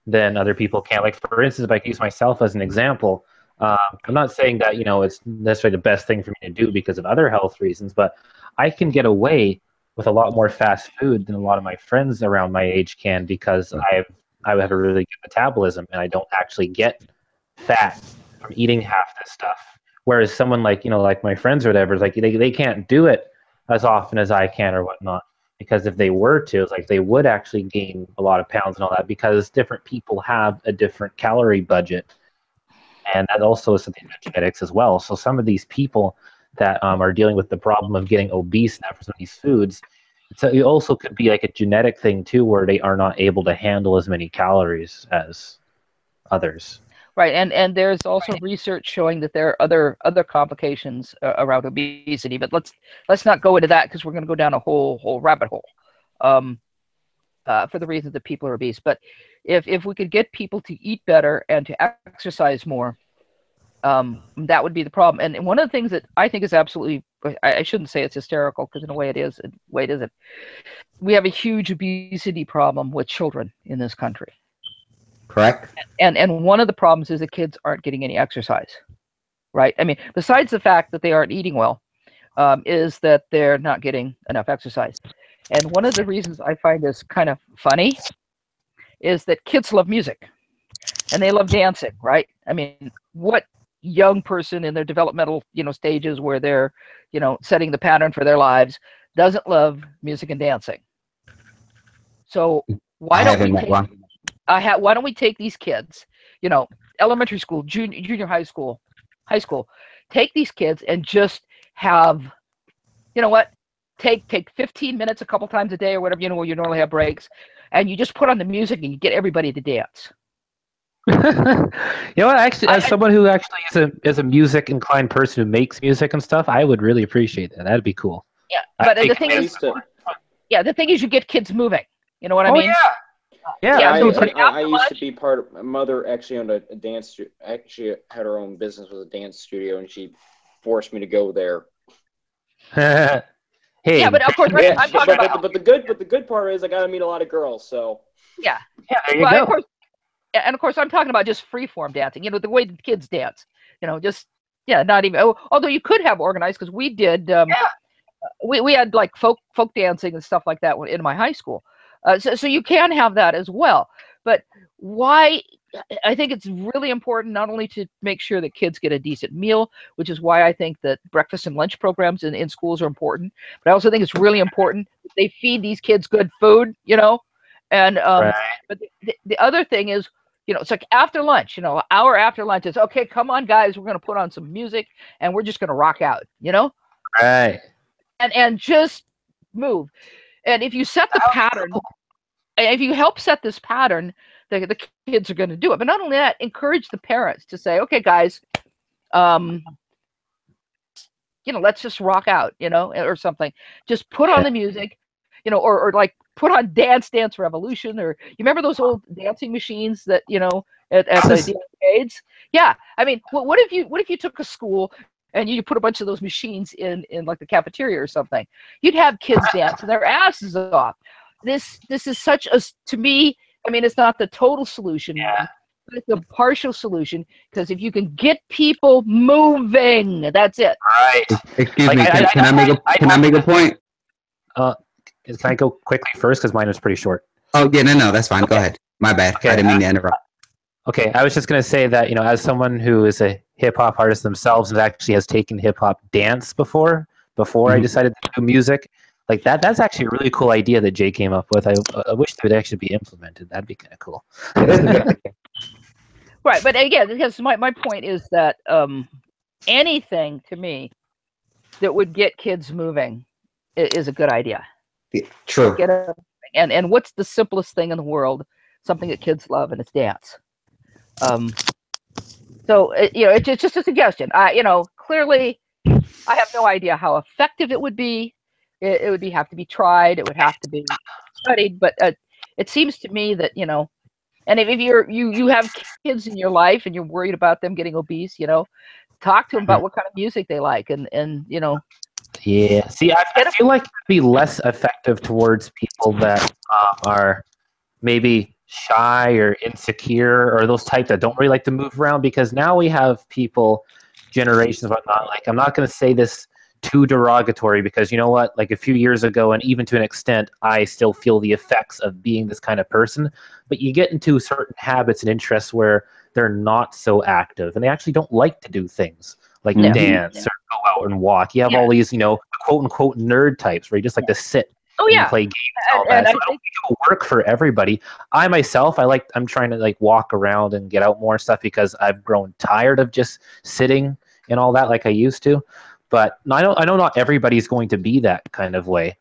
than other people can. Like, for instance, if I use myself as an example, I'm not saying that it's necessarily the best thing for me to do because of other health reasons, but I can get away with a lot more fast food than a lot of my friends around my age can because I have a really good metabolism and I don't actually get fat from eating half this stuff. Whereas someone like my friends or whatever, like they can't do it as often as I can or whatnot. Because if they were to, it's like they would actually gain a lot of pounds and all that because different people have a different calorie budget. And that also is something about genetics as well. So some of these people that are dealing with the problem of getting obese now for some of these foods, so it also could be like a genetic thing too, where they are not able to handle as many calories as others. Right, and there's also research showing that there are other complications around obesity. But let's not go into that because we're going to go down a whole rabbit hole for the reasons that people are obese. But if we could get people to eat better and to exercise more, that would be the problem. And one of the things that I think is absolutely, I shouldn't say it's hysterical because in a way it is, in a way it isn't. We have a huge obesity problem with children in this country. Correct. And one of the problems is that kids aren't getting any exercise, right? I mean, besides the fact that they aren't eating well, is that they're not getting enough exercise. And one of the reasons I find this kind of funny is that kids love music and they love dancing, right? I mean, what young person in their developmental, stages where they're, setting the pattern for their lives doesn't love music and dancing? So why don't we take these kids, elementary school, junior high school, take these kids and just have, take 15 minutes a couple times a day or whatever, where you normally have breaks, and you just put on the music and you get everybody to dance. You know what? Actually, as someone who actually is a music inclined person who makes music and stuff, I would really appreciate that. That'd be cool. Yeah, but the thing is, you get kids moving. You know what I mean? Yeah. So it's like I used to be part of. My mother actually owned a dance. Actually, had her own business with a dance studio, and she forced me to go there. Hey. Yeah, but of course, I'm talking about. But the good part is I got to meet a lot of girls. So yeah, there you go. Of course, and of course, I'm talking about just freeform dancing. You know, the way the kids dance. You know, just not even. Although you could have organized, because we did. We had like folk dancing and stuff like that in my high school. So you can have that as well. But why? I think it's really important not only to make sure that kids get a decent meal, which is why I think that breakfast and lunch programs in schools are important. But I also think it's really important that they feed these kids good food, you know. And but the other thing is, you know, it's like after lunch, you know, an hour after lunch, it's okay, come on, guys, we're going to put on some music and we're just going to rock out, you know. Right. And just move. And if you set the pattern, if you help set this pattern, the kids are going to do it. But not only that, encourage the parents to say, okay, guys, you know, let's just rock out, you know, or something. Just put on the music, you know, or like put on Dance Revolution, or you remember those old dancing machines that, you know, at the arcades? Yeah. I mean, what if you took a school and you put a bunch of those machines in like the cafeteria or something? You'd have kids dancing their asses off. This is such a, to me, I mean, it's not the total solution, but it's a partial solution, because if you can get people moving, that's it. Right. Excuse me. Can I make a point? Can I go quickly first, because mine was pretty short? Oh yeah, no, that's fine. Go ahead. My bad. I didn't mean to interrupt. Okay, I was just going to say that, you know, as someone who is a hip-hop artist themselves and actually has taken hip-hop dance before I decided to do music, like that's actually a really cool idea that Jay came up with. I wish it would actually be implemented. That'd be kind of cool. Right, but again, because my point is that anything to me that would get kids moving is a good idea. True. And what's the simplest thing in the world? Something that kids love, and it's dance. So you know, it's just a suggestion. You know, clearly, I have no idea how effective it would be. It would have to be tried. It would have to be studied. But it seems to me that, you know, and if you have kids in your life and you're worried about them getting obese, you know, talk to them about what kind of music they like, and you know. Yeah. See, I feel like it'd be less effective towards people that are maybe shy or insecure, or those type that don't really like to move around, because now we have people, generations, whatnot. Like, I'm not going to say this too derogatory, because you know what, like a few years ago, and even to an extent, I still feel the effects of being this kind of person, but you get into certain habits and interests where they're not so active and they actually don't like to do things like dance or go out and walk. You have all these, you know, quote unquote nerd types where you just like to sit and play games and all that. So I don't think it'll work for everybody. I myself, I'm trying to like walk around and get out more stuff, because I've grown tired of just sitting and all that like I used to. But I know not everybody's going to be that kind of way.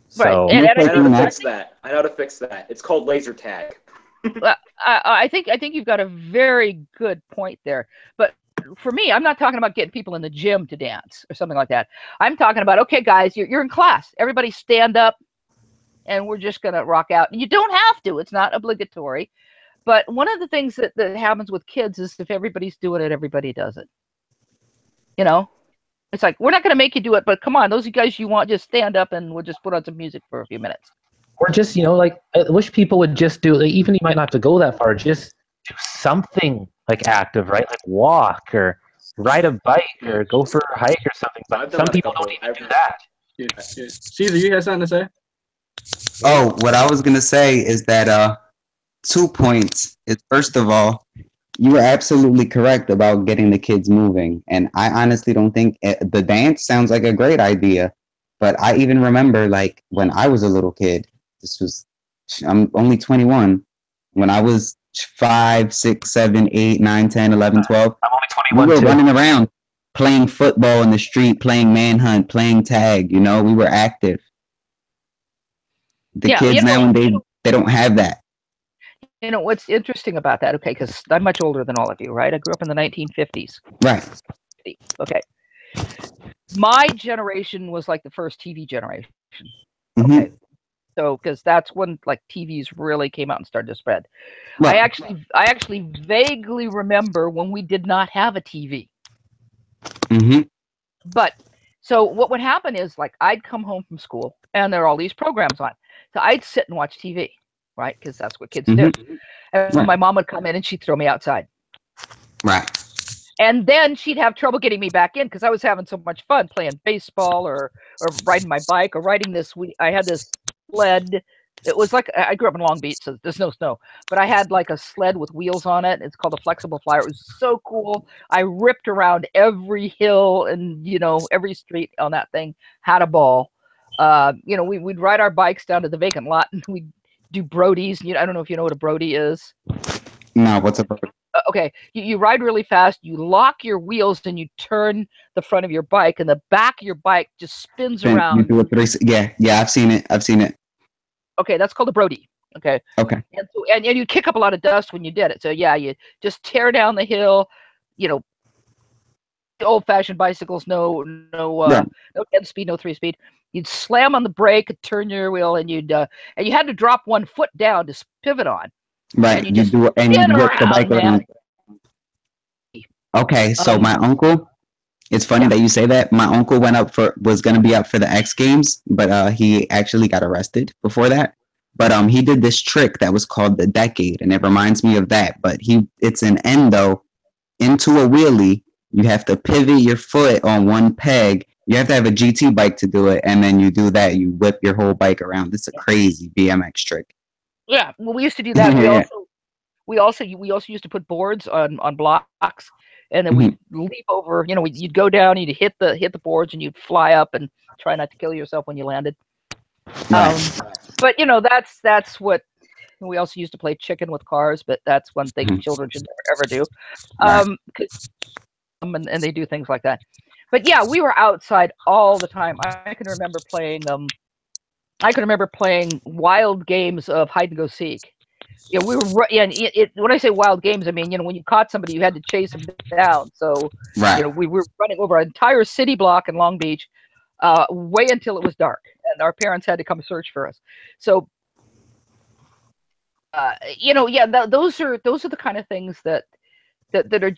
So I know to fix that. It's called laser tag. I think you've got a very good point there. But for me, I'm not talking about getting people in the gym to dance or something like that. I'm talking about, okay, guys, you're in class. Everybody stand up, and we're just going to rock out. And you don't have to. It's not obligatory. But one of the things that happens with kids is if everybody's doing it, everybody does it. You know? It's like, we're not going to make you do it, but come on, those guys you want, just stand up and we'll just put on some music for a few minutes. Or just, you know, like, I wish people would just do, like, even you might not have to go that far, just do something like active, right? Like walk or ride a bike or go for a hike or something. But some people don't even do that. Yeah. Caesar, you have something to say? Oh, what I was going to say is that 2 points is, first of all, you were absolutely correct about getting the kids moving. And I honestly don't think the dance sounds like a great idea. But I even remember, like, when I was a little kid, I'm only 21. When I was 5, 6, 7, 8, 9, 10, 11, 12, I'm only 21 we were running around playing football in the street, playing manhunt, playing tag. You know, we were active. The kids now, and they don't have that. you know what's interesting about that? Okay, because I'm much older than all of you, right? I grew up in the 1950s. Right. Okay. My generation was like the first TV generation. Mm-hmm. Okay. So, because that's when like TVs really came out and started to spread. Right. I actually vaguely remember when we did not have a TV. Mm-hmm. But so what would happen is like I'd come home from school and there are all these programs on. So I'd sit and watch TV, right? Because that's what kids do. And Right. my mom would come in and she'd throw me outside. Right. And then she'd have trouble getting me back in because I was having so much fun playing baseball or riding my bike or riding this. I had this sled. It was like I grew up in Long Beach, so there's no snow. But I had like a sled with wheels on it. It's called a flexible flyer. It was so cool. I ripped around every hill and every street on that thing. Had a ball. We'd ride our bikes down to the vacant lot and we'd do Brodies. I don't know if you know what a Brody is. No, what's a Brody? Okay, you ride really fast, you lock your wheels, and you turn the front of your bike, and the back of your bike just spins around. You do a 360. Yeah, I've seen it. Okay, that's called a Brody. Okay. And you kick up a lot of dust when you did it. So yeah, you just tear down the hill, old-fashioned bicycles, no 10 speed, no 3 speed. You'd slam on the brake, turn your wheel, and you had to drop one foot down to pivot on. Right. And you whip the bike around. Okay, so my uncle, it's funny that you say that. My uncle was going to be up for the X Games, but he actually got arrested before that. But he did this trick that was called the decade, and it reminds me of that. But it's an endo into a wheelie. You have to pivot your foot on one peg. You have to have a GT bike to do it, and then you do that. You whip your whole bike around. It's a crazy BMX trick. Yeah, well, we used to do that. We also used to put boards on blocks, and then we'd leap over. You'd go down, you'd hit the boards, and you'd fly up and try not to kill yourself when you landed. Right. But that's what we also used to play chicken with cars. But that's one thing children should never ever do. And they do things like that. But yeah, we were outside all the time. I can remember playing wild games of hide and go seek. Yeah, we were. And when I say wild games, I mean when you caught somebody, you had to chase them down. So we were running over an entire city block in Long Beach, way until it was dark, and our parents had to come search for us. So, those are the kind of things that are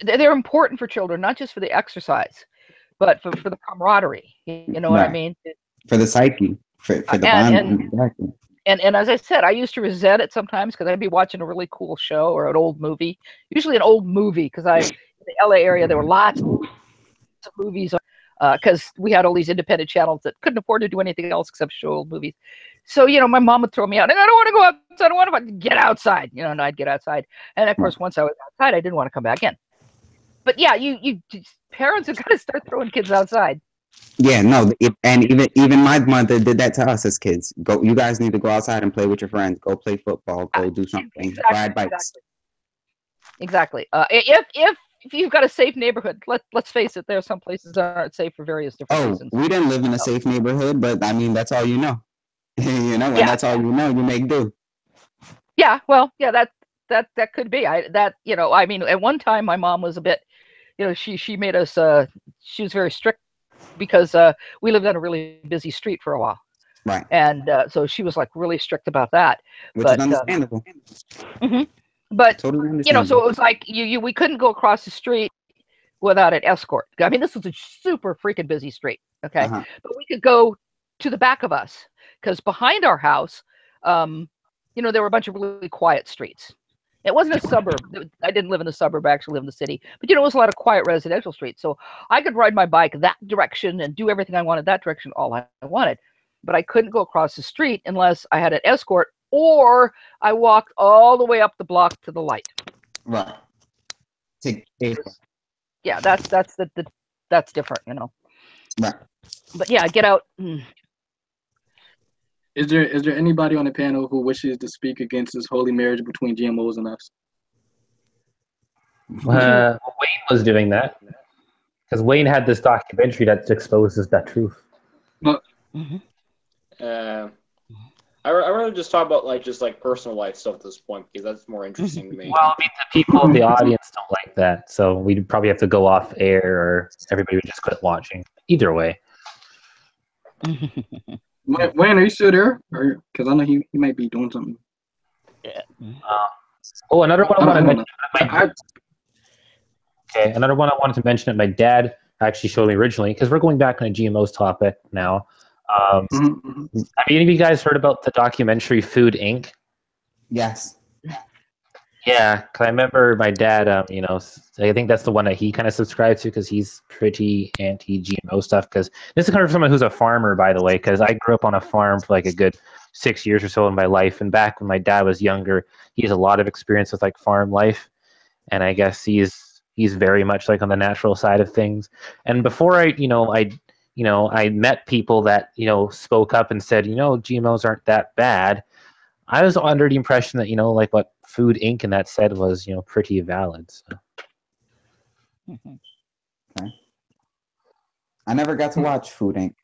they're important for children, not just for the exercise, but for the camaraderie. You know what I mean? For the psyche, for the bond. Exactly. And as I said, I used to resent it sometimes because I'd be watching a really cool show or an old movie, usually an old movie, because in the LA area there were lots of movies because we had all these independent channels that couldn't afford to do anything else except show old movies. So my mom would throw me out, and I don't want to go outside. I don't want to get outside. And I'd get outside, and of course once I was outside, I didn't want to come back in. But yeah, you parents have got to start throwing kids outside. Yeah, no, and even my mother did that to us as kids. You guys need to go outside and play with your friends. Go play football. Go do something. Ride bikes. Exactly. If you've got a safe neighborhood, let's face it, there are some places that aren't safe for various different reasons. We didn't live in a safe neighborhood, but I mean that's all you know. When that's all you know, you make do. Yeah, well, yeah, that could be. I mean, at one time my mom was a bit, she made us. She was very strict because we lived on a really busy street for a while. Right. And so she was like really strict about that. Which is understandable. But totally understandable. So it was like we couldn't go across the street without an escort. I mean, this was a super freaking busy street. Okay, but we could go to the back of us because behind our house, there were a bunch of really quiet streets. It wasn't a suburb. I didn't live in the suburb. I actually lived in the city. But, it was a lot of quiet residential streets. So I could ride my bike that direction and do everything I wanted that direction, all I wanted. But I couldn't go across the street unless I had an escort or I walked all the way up the block to the light. Right. Yeah, that's different, Right. But yeah, get out. Is there anybody on the panel who wishes to speak against this holy marriage between GMOs and us? Wayne was doing that because Wayne had this documentary that exposes that truth. Well, I rather just talk about just personal life stuff at this point because that's more interesting to me. Well, I mean, the people in the audience don't like that, so we'd probably have to go off air, or everybody would just quit watching. Either way. Wayne, are you still there? Because I know he might be doing something. Yeah. Another one I want to mention. Another one I wanted to mention that my dad actually showed me originally, because we're going back on a GMOs topic now. Have any of you guys heard about the documentary Food Inc.? Yes. Yeah, because I remember my dad, I think that's the one that he kind of subscribed to because he's pretty anti-GMO stuff. Because this is kind of someone who's a farmer, by the way, because I grew up on a farm for like a good 6 years or so in my life. And back when my dad was younger, he has a lot of experience with like farm life. And I guess he's very much like on the natural side of things. And before I met people that, spoke up and said, GMOs aren't that bad. I was under the impression that, like what Food Inc. and that said was, pretty valid. So. Okay. I never got to watch Food Inc.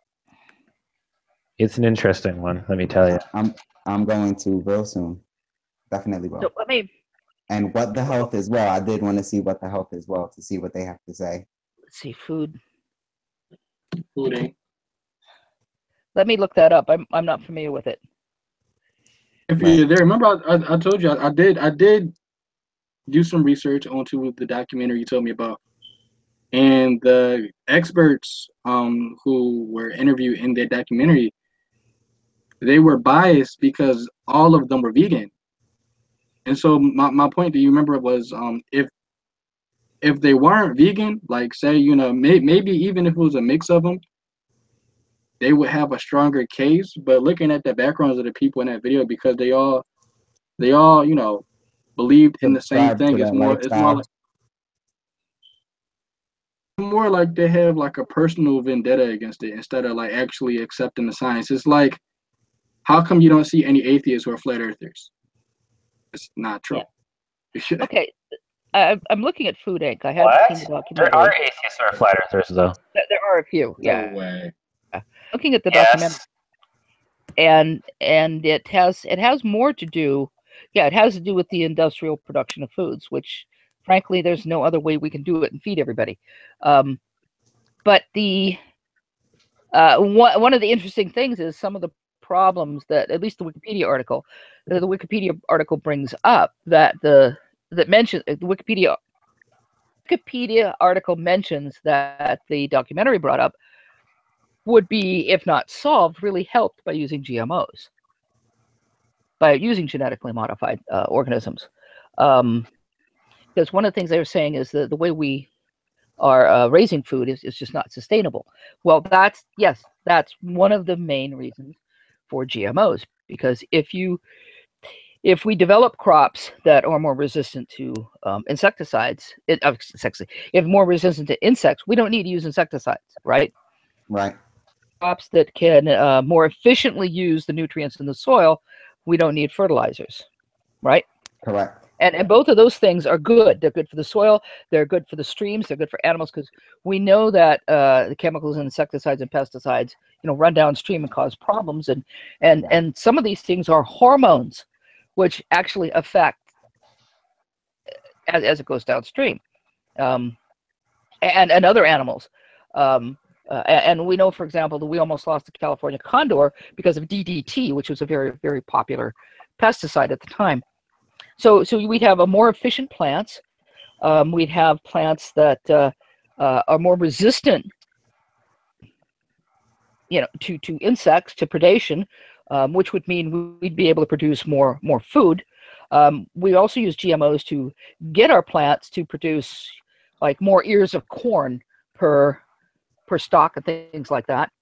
It's an interesting one, let me tell you. I'm going to real soon. Definitely will. So let me. And What the Health as well. I did want to see What the Health as well to see what they have to say. Let's see, Food Inc. Let me look that up. I'm not familiar with it. If you're there, remember I told you I did do some research onto the documentary you told me about, and the experts who were interviewed in that documentary, they were biased because all of them were vegan. And so my point, do you remember, was if they weren't vegan, like say maybe even if it was a mix of them, they would have a stronger case. But looking at the backgrounds of the people in that video, because they all believed in the same thing, it's more like they have like a personal vendetta against it instead of like actually accepting the science. It's like, how come you don't see any atheists or flat earthers? It's not true. Yeah. Okay. I'm looking at Food Inc. I haven't seen the documentary. There are atheists or flat earthers, though. There are a few. No way. Looking at the documentary, and it has more to do. Yeah, it has to do with the industrial production of foods, which, frankly, there's no other way we can do it and feed everybody. But the one of the interesting things is some of the problems that at least the Wikipedia article brings up the Wikipedia article mentions that the documentary brought up would be, if not solved, really helped by using GMOs, by using genetically modified organisms. Because one of the things they were saying is that the way we are raising food is just not sustainable. Well, that's one of the main reasons for GMOs, because if we develop crops that are more resistant to insecticides, if more resistant to insects, we don't need to use insecticides, right? Right. Crops that can more efficiently use the nutrients in the soil, we don't need fertilizers, right? Correct. And both of those things are good. They're good for the soil. They're good for the streams. They're good for animals, because we know that the chemicals and insecticides and pesticides, run downstream and cause problems. And some of these things are hormones, which actually affect as it goes downstream, and other animals. And we know, for example, that we almost lost the California condor because of DDT, which was a very, very popular pesticide at the time. So we'd have a more efficient plants. We'd have plants that are more resistant, to insects, to predation, which would mean we'd be able to produce more food. We also use GMOs to get our plants to produce like more ears of corn per stalk and things like that.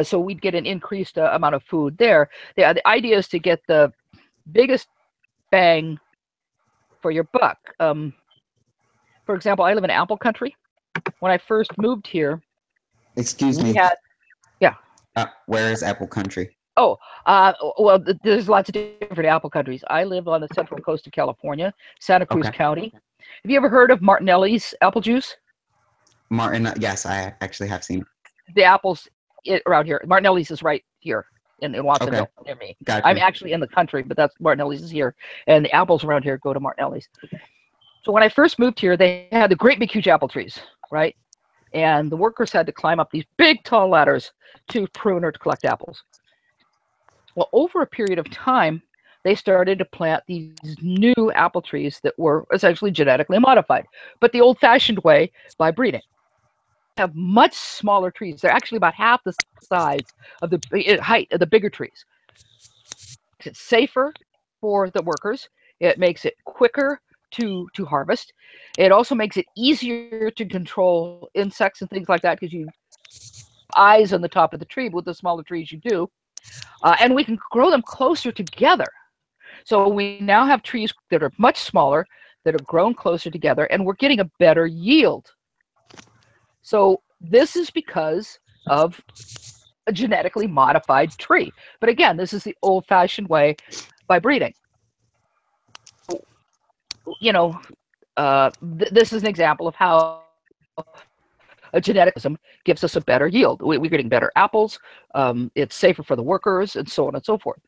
So we'd get an increased amount of food there. The idea is to get the biggest bang for your buck. For example, I live in apple country. When I first moved here, excuse me. Where is apple country? Oh, well, there's lots of different apple countries. I live on the central coast of California, Santa Cruz County. Have you ever heard of Martinelli's apple juice? Yes, I actually have seen it. The apples around here. Martinelli's is right here. in Watsonville Okay. near me. Gotcha. I'm actually in the country, but that's Martinelli's is here, and the apples around here go to Martinelli's. So when I first moved here, they had the great big huge apple trees, right? And the workers had to climb up these big tall ladders to prune or to collect apples. Well, over a period of time, they started to plant these new apple trees that were essentially genetically modified, but the old-fashioned way, by breeding. Have much smaller trees. They're actually about half the size of the height of the bigger trees. It's safer for the workers. It makes it quicker to harvest. It also makes it easier to control insects and things like that because you eyes on the top of the tree. With the smaller trees you do, and we can grow them closer together. So we now have trees that are much smaller, that are grown closer together, and we're getting a better yield. So this is because of a genetically modified tree. But again, this is the old-fashioned way, by breeding. You know, this is an example of how a geneticism gives us a better yield. We're getting better apples. It's safer for the workers, and so on and so forth.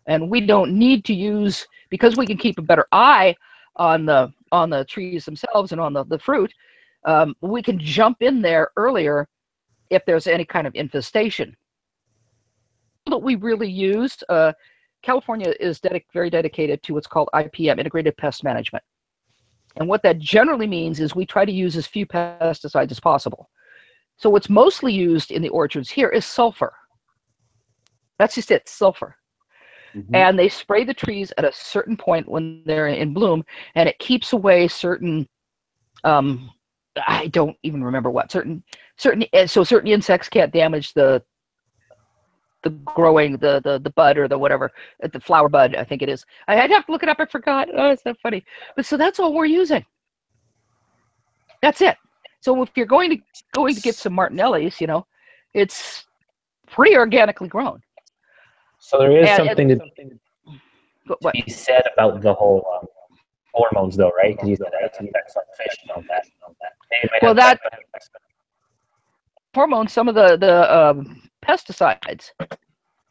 And we don't need to use, because we can keep a better eye on the trees themselves and on the fruit. We can jump in there earlier if there's any kind of infestation. That we really used, California is very dedicated to what's called IPM, Integrated Pest Management. And what that generally means is we try to use as few pesticides as possible. So what's mostly used in the orchards here is sulfur. That's just it, sulfur. Mm-hmm. And they spray the trees at a certain point when they're in bloom, and it keeps away certain, I don't even remember what, certain insects can't damage the growing, the bud or the whatever, the flower bud, I think it is. I'd have to look it up, I forgot. Oh, it's so funny. But so that's all we're using. That's it. So if you're going to get some Martinelli's, it's pretty organically grown. So there is something to be said about the whole hormones, though, right? Because you said that affects on fish and all that. Well, that hormones, some of the pesticides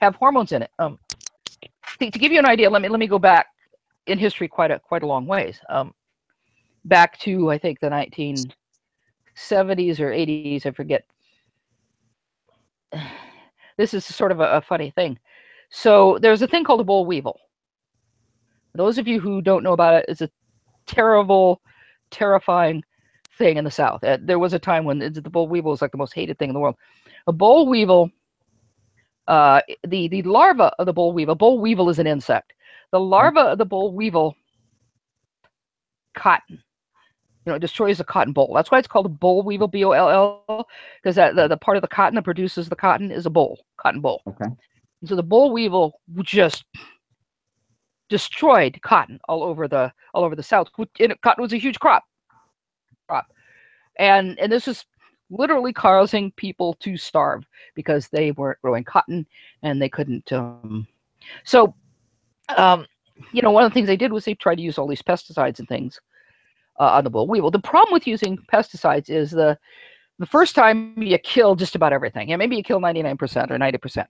have hormones in it. To give you an idea, let me go back in history quite a long ways. Back to, I think, the 1970s or 80s, I forget. This is sort of a funny thing. So there's a thing called a boll weevil. Those of you who don't know about it, it's a terrible, terrifying thing in the South. There was a time when the boll weevil was like the most hated thing in the world. A boll weevil, the larva of the boll weevil is an insect. The larva of the boll weevil, cotton. It destroys the cotton boll. That's why it's called a boll weevil, B-O-L-L, because the part of the cotton that produces the cotton is a cotton boll. Okay. So the boll weevil just destroyed cotton all over the South. And cotton was a huge crop. And this is literally causing people to starve because they weren't growing cotton and they couldn't. One of the things they did was they tried to use all these pesticides and things on the boll weevil. The problem with using pesticides is the first time you kill just about everything. Yeah, maybe you kill 99% or 90%.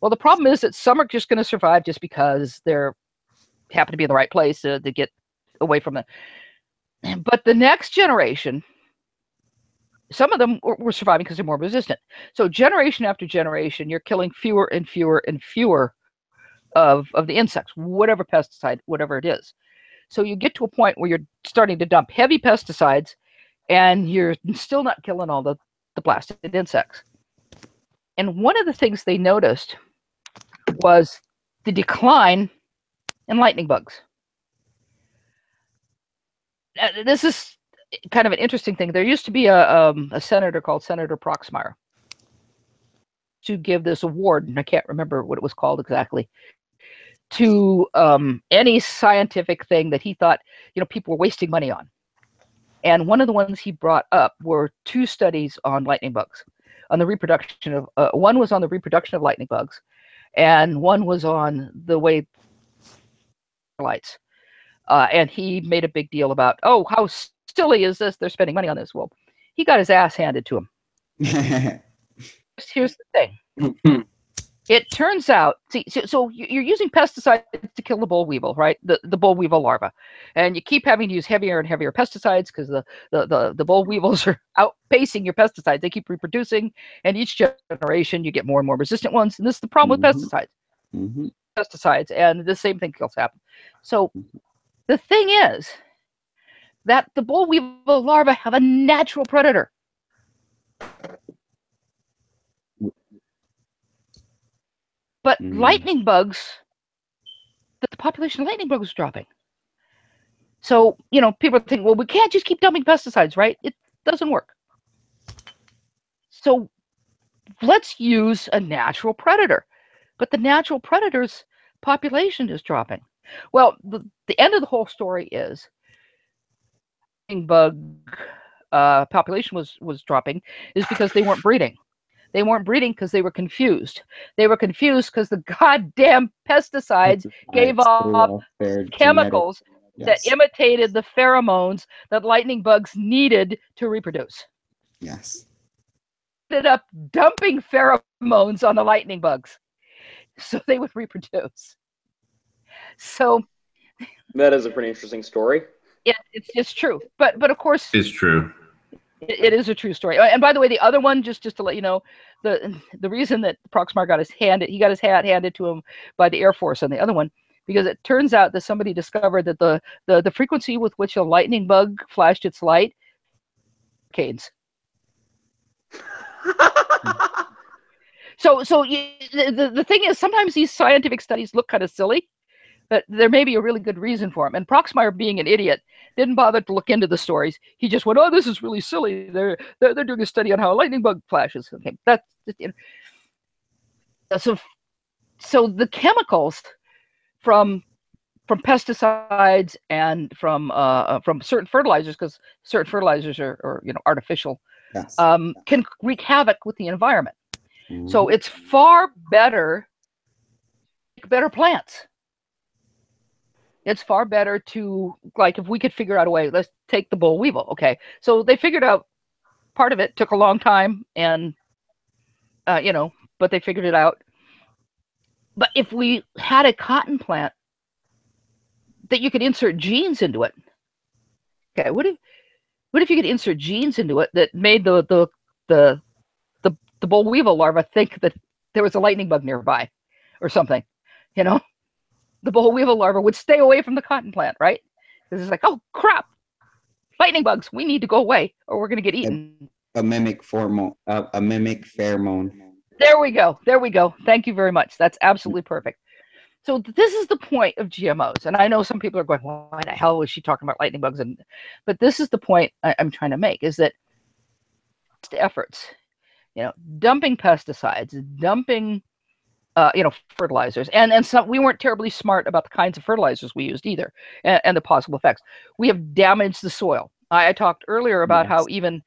Well, the problem is that some are just going to survive just because they're happen to be in the right place to get away from it. But the next generation, some of them were surviving because they're more resistant. So generation after generation, you're killing fewer and fewer and fewer of the insects, whatever pesticide, whatever it is. So you get to a point where you're starting to dump heavy pesticides and you're still not killing all the blasted insects. And one of the things they noticed was the decline in lightning bugs. This is kind of an interesting thing. There used to be a senator called Senator Proxmire to give this award, and I can't remember what it was called exactly, to any scientific thing that he thought people were wasting money on. And one of the ones he brought up were 2 studies on lightning bugs, on the reproduction of one was on the reproduction of lightning bugs, and one was on the way lights. And he made a big deal about, oh, how silly is this? They're spending money on this. Well, he got his ass handed to him. Here's the thing. It turns out, so you're using pesticides to kill the boll weevil, right? The boll weevil larva, and you keep having to use heavier and heavier pesticides because the boll weevils are outpacing your pesticides. They keep reproducing, and each generation you get more and more resistant ones. And this is the problem with pesticides. Pesticides, and the same thing else happens. So the thing is that the boll weevil larvae have a natural predator. But lightning bugs, the population of lightning bugs is dropping. So, people think, well, we can't just keep dumping pesticides, right? It doesn't work. So let's use a natural predator. But the natural predator's population is dropping. Well, the end of the whole story is bug population was dropping is because they weren't breeding. They weren't breeding because they were confused. They were confused because the goddamn pesticides gave off chemicals that imitated the pheromones that lightning bugs needed to reproduce. Yes. Ended up dumping pheromones on the lightning bugs so they would reproduce. So that is a pretty interesting story. Yeah, it's true. But of course it's true. It is a true story. And by the way, the other one, just to let you know, the reason that Proxmar got his hat handed to him by the Air Force on the other one, because it turns out that somebody discovered that the frequency with which a lightning bug flashed its light, canes. So the thing is, sometimes these scientific studies look kind of silly, but there may be a really good reason for them. And Proxmire, being an idiot, didn't bother to look into the stories. He just went, "Oh, this is really silly. They're doing a study on how a lightning bug flashes." Okay, that's so the chemicals from pesticides and from certain fertilizers, because certain fertilizers are artificial, can wreak havoc with the environment. So it's far better plants. It's far better to, like, if we could figure out a way, let's take the boll weevil. Okay. So they figured out part of it, took a long time, and, but they figured it out. But if we had a cotton plant that you could insert genes into it, okay, what if you could insert genes into it that made the boll weevil larva think that there was a lightning bug nearby or something, The boll weevil larva would stay away from the cotton plant, right? Because it's like, oh crap, lightning bugs, we need to go away or we're going to get eaten. A mimic pheromone. A mimic pheromone. There we go. Thank you very much. That's absolutely perfect. So this is the point of GMOs. And I know some people are going, well, why the hell was she talking about lightning bugs? But this is the point I'm trying to make, is that the efforts, dumping pesticides, dumping fertilizers, and some, we weren't terribly smart about the kinds of fertilizers we used either, and the possible effects. We have damaged the soil. I talked earlier about how even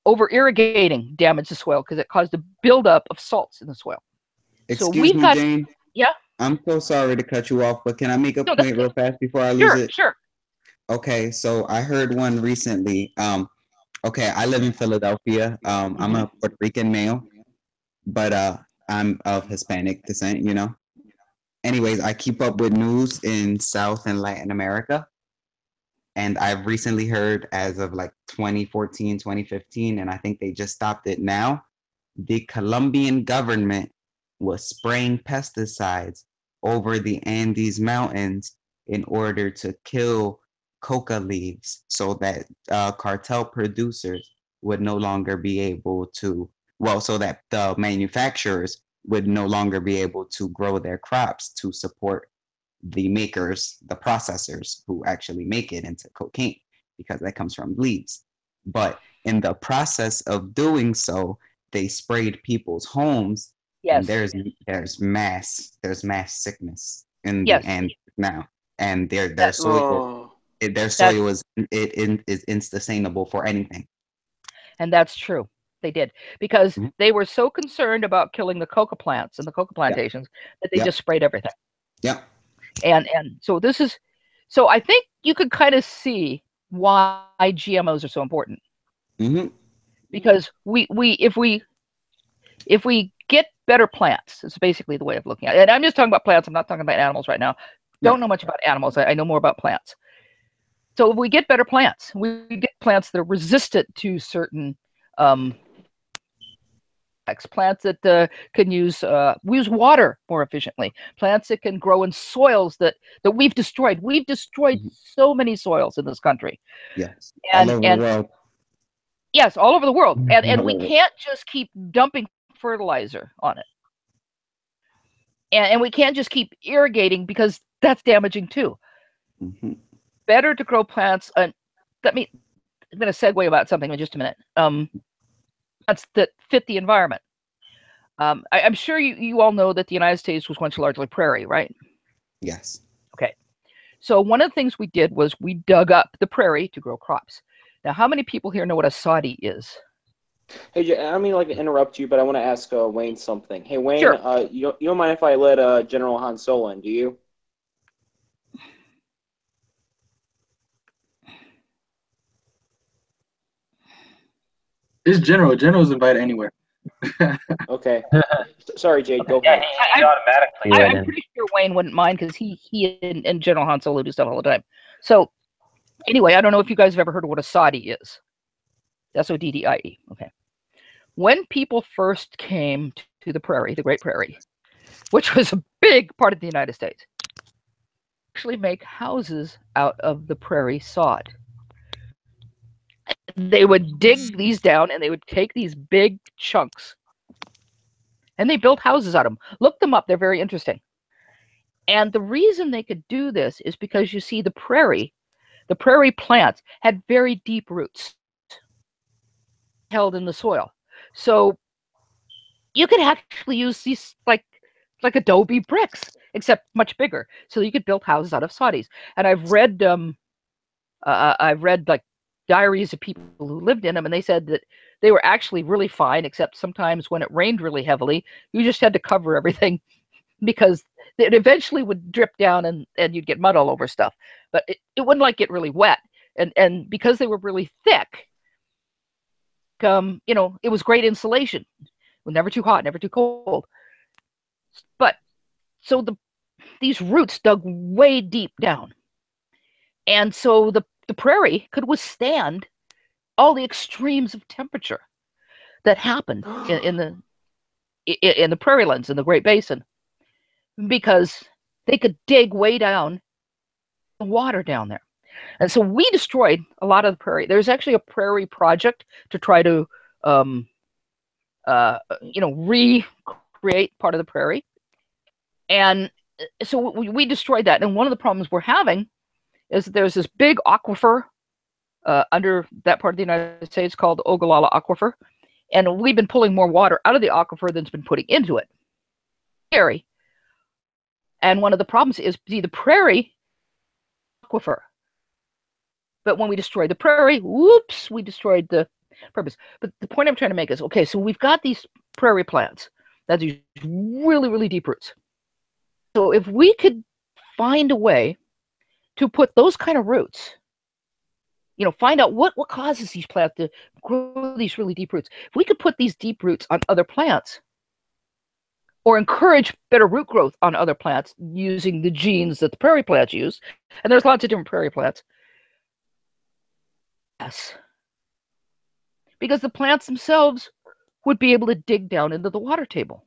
over irrigating damaged the soil because it caused a buildup of salts in the soil. Excuse me, Jane. Yeah. I'm so sorry to cut you off, but can I make a point real fast before I lose it? Sure. Okay, so I heard one recently. Okay, I live in Philadelphia. I'm a Puerto Rican male, but I'm of Hispanic descent, Anyways, I keep up with news in South and Latin America. And I've recently heard, as of like 2014, 2015, and I think they just stopped it now, the Colombian government was spraying pesticides over the Andes Mountains in order to kill coca leaves so that cartel producers would no longer be able to, so that the manufacturers would no longer be able to grow their crops to support the makers, the processors who actually make it into cocaine, because that comes from leaves. But in the process of doing so, they sprayed people's homes. Yes. And there's mass sickness in the end now, and their soil is unsustainable for anything. And that's true. They did, because they were so concerned about killing the coca plants and the coca plantations that they just sprayed everything. Yeah. And so so I think you could kind of see why GMOs are so important. Because if we get better plants. It's basically the way of looking at it. And I'm just talking about plants. I'm not talking about animals right now. Don't know much about animals. I know more about plants. So if we get better plants, we get plants that are resistant to certain plants that can use water more efficiently, plants that can grow in soils that we've destroyed. We've destroyed so many soils in this country. Yes, and, all over and the world. Yes, all over the world. And we can't just keep dumping fertilizer on it. And we can't just keep irrigating because that's damaging too. Mm-hmm. Better to grow plants. I'm going to segue about something in just a minute. That fit the environment. I'm sure you all know that the United States was once largely prairie, right? Yes. Okay. So one of the things we did was we dug up the prairie to grow crops. Now, how many people here know what a soddy is? Hey, I don't mean to interrupt you, but I want to ask Wayne something. Hey, Wayne, sure. You don't mind if I let General Han Solo in, do you? It's General. General's invited anywhere. Okay. Sorry, Jade. Go ahead. He automatically let in. I'm pretty sure Wayne wouldn't mind because he and General Han Solo do stuff all the time. So anyway, I don't know if you guys have ever heard of what a soddy is. S-O-D-D-I-E. Okay. When people first came to the prairie, the Great Prairie, which was a big part of the United States, actually make houses out of the prairie sod. They would dig these down and they would take these big chunks and they built houses out of them. Look them up. They're very interesting. And the reason they could do this is because you see the prairie plants had very deep roots held in the soil. So you could actually use these like adobe bricks, except much bigger. So you could build houses out of soddies. And I've read like diaries of people who lived in them, and they said that they were actually really fine, except sometimes when it rained really heavily, you just had to cover everything because it eventually would drip down and you'd get mud all over stuff. But it wouldn't get really wet. And because they were really thick, it was great insulation. It was never too hot, never too cold. But so these roots dug way deep down. And so the prairie could withstand all the extremes of temperature that happened in the prairie lands in the Great Basin, because they could dig way down the water down there. And so we destroyed a lot of the prairie. There's actually a prairie project to try to recreate part of the prairie. And so we destroyed that. And one of the problems we're having is that there's this big aquifer under that part of the United States called the Ogallala Aquifer. And we've been pulling more water out of the aquifer than's been putting into it. Scary. And one of the problems is the prairie aquifer. But when we destroyed the prairie, whoops, we destroyed the purpose. But the point I'm trying to make is, okay, so we've got these prairie plants that have these really, really deep roots. So if we could find a way to put those kind of roots, find out what causes these plants to grow these really deep roots. If we could put these deep roots on other plants or encourage better root growth on other plants using the genes that the prairie plants use, and there's lots of different prairie plants. Yes. Because the plants themselves would be able to dig down into the water table.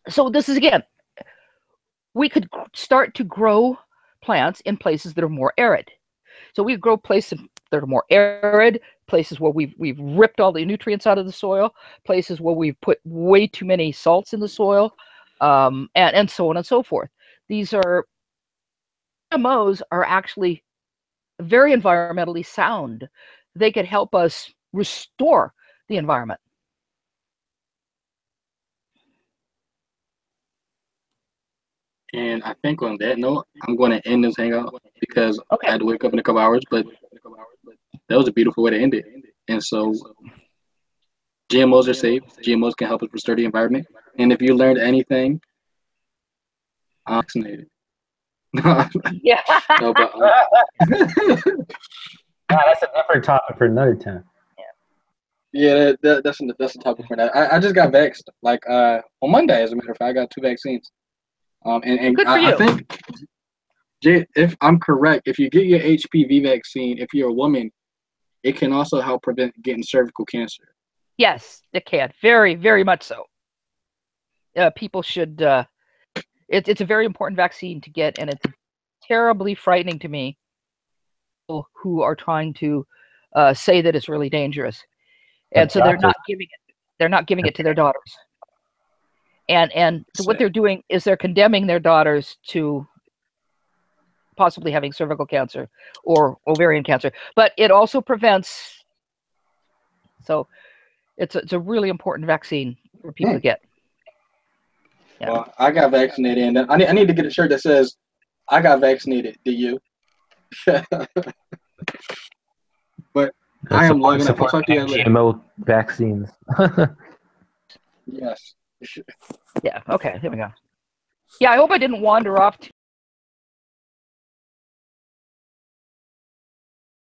So this is, again, we could start to grow plants in places that are more arid. So we grow places that are more arid, places where we've ripped all the nutrients out of the soil, places where we've put way too many salts in the soil, and so on and so forth. These GMOs are actually very environmentally sound. They could help us restore the environment. And I think on that note, I'm going to end this hangout because I had to wake up in a couple hours, but that was a beautiful way to end it. And so GMOs are safe. GMOs can help us restore the environment. And if you learned anything, I'm vaccinated. Yeah. No, but, that's a different topic for another time. Yeah, that's a topic for that. I just got vaxxed like on Monday, as a matter of fact. I got 2 vaccines. And Good for I you. think, if I'm correct, if you get your HPV vaccine, if you're a woman, it can also help prevent getting cervical cancer. Yes, it can. Very, very much so. People should. It's a very important vaccine to get, and it's terribly frightening to me. People who are trying to say that it's really dangerous, and so they're not giving it. They're not giving it to their daughters. And so what they're doing is they're condemning their daughters to possibly having cervical cancer or ovarian cancer. But it also prevents. So it's a really important vaccine for people to get. Yeah. Well, I got vaccinated, and I need to get a shirt that says, "I got vaccinated." Do you? But I am logging up. I'll talk to you later. GMO vaccines. Yes. Yeah. Okay. Here we go. Yeah. I hope I didn't wander off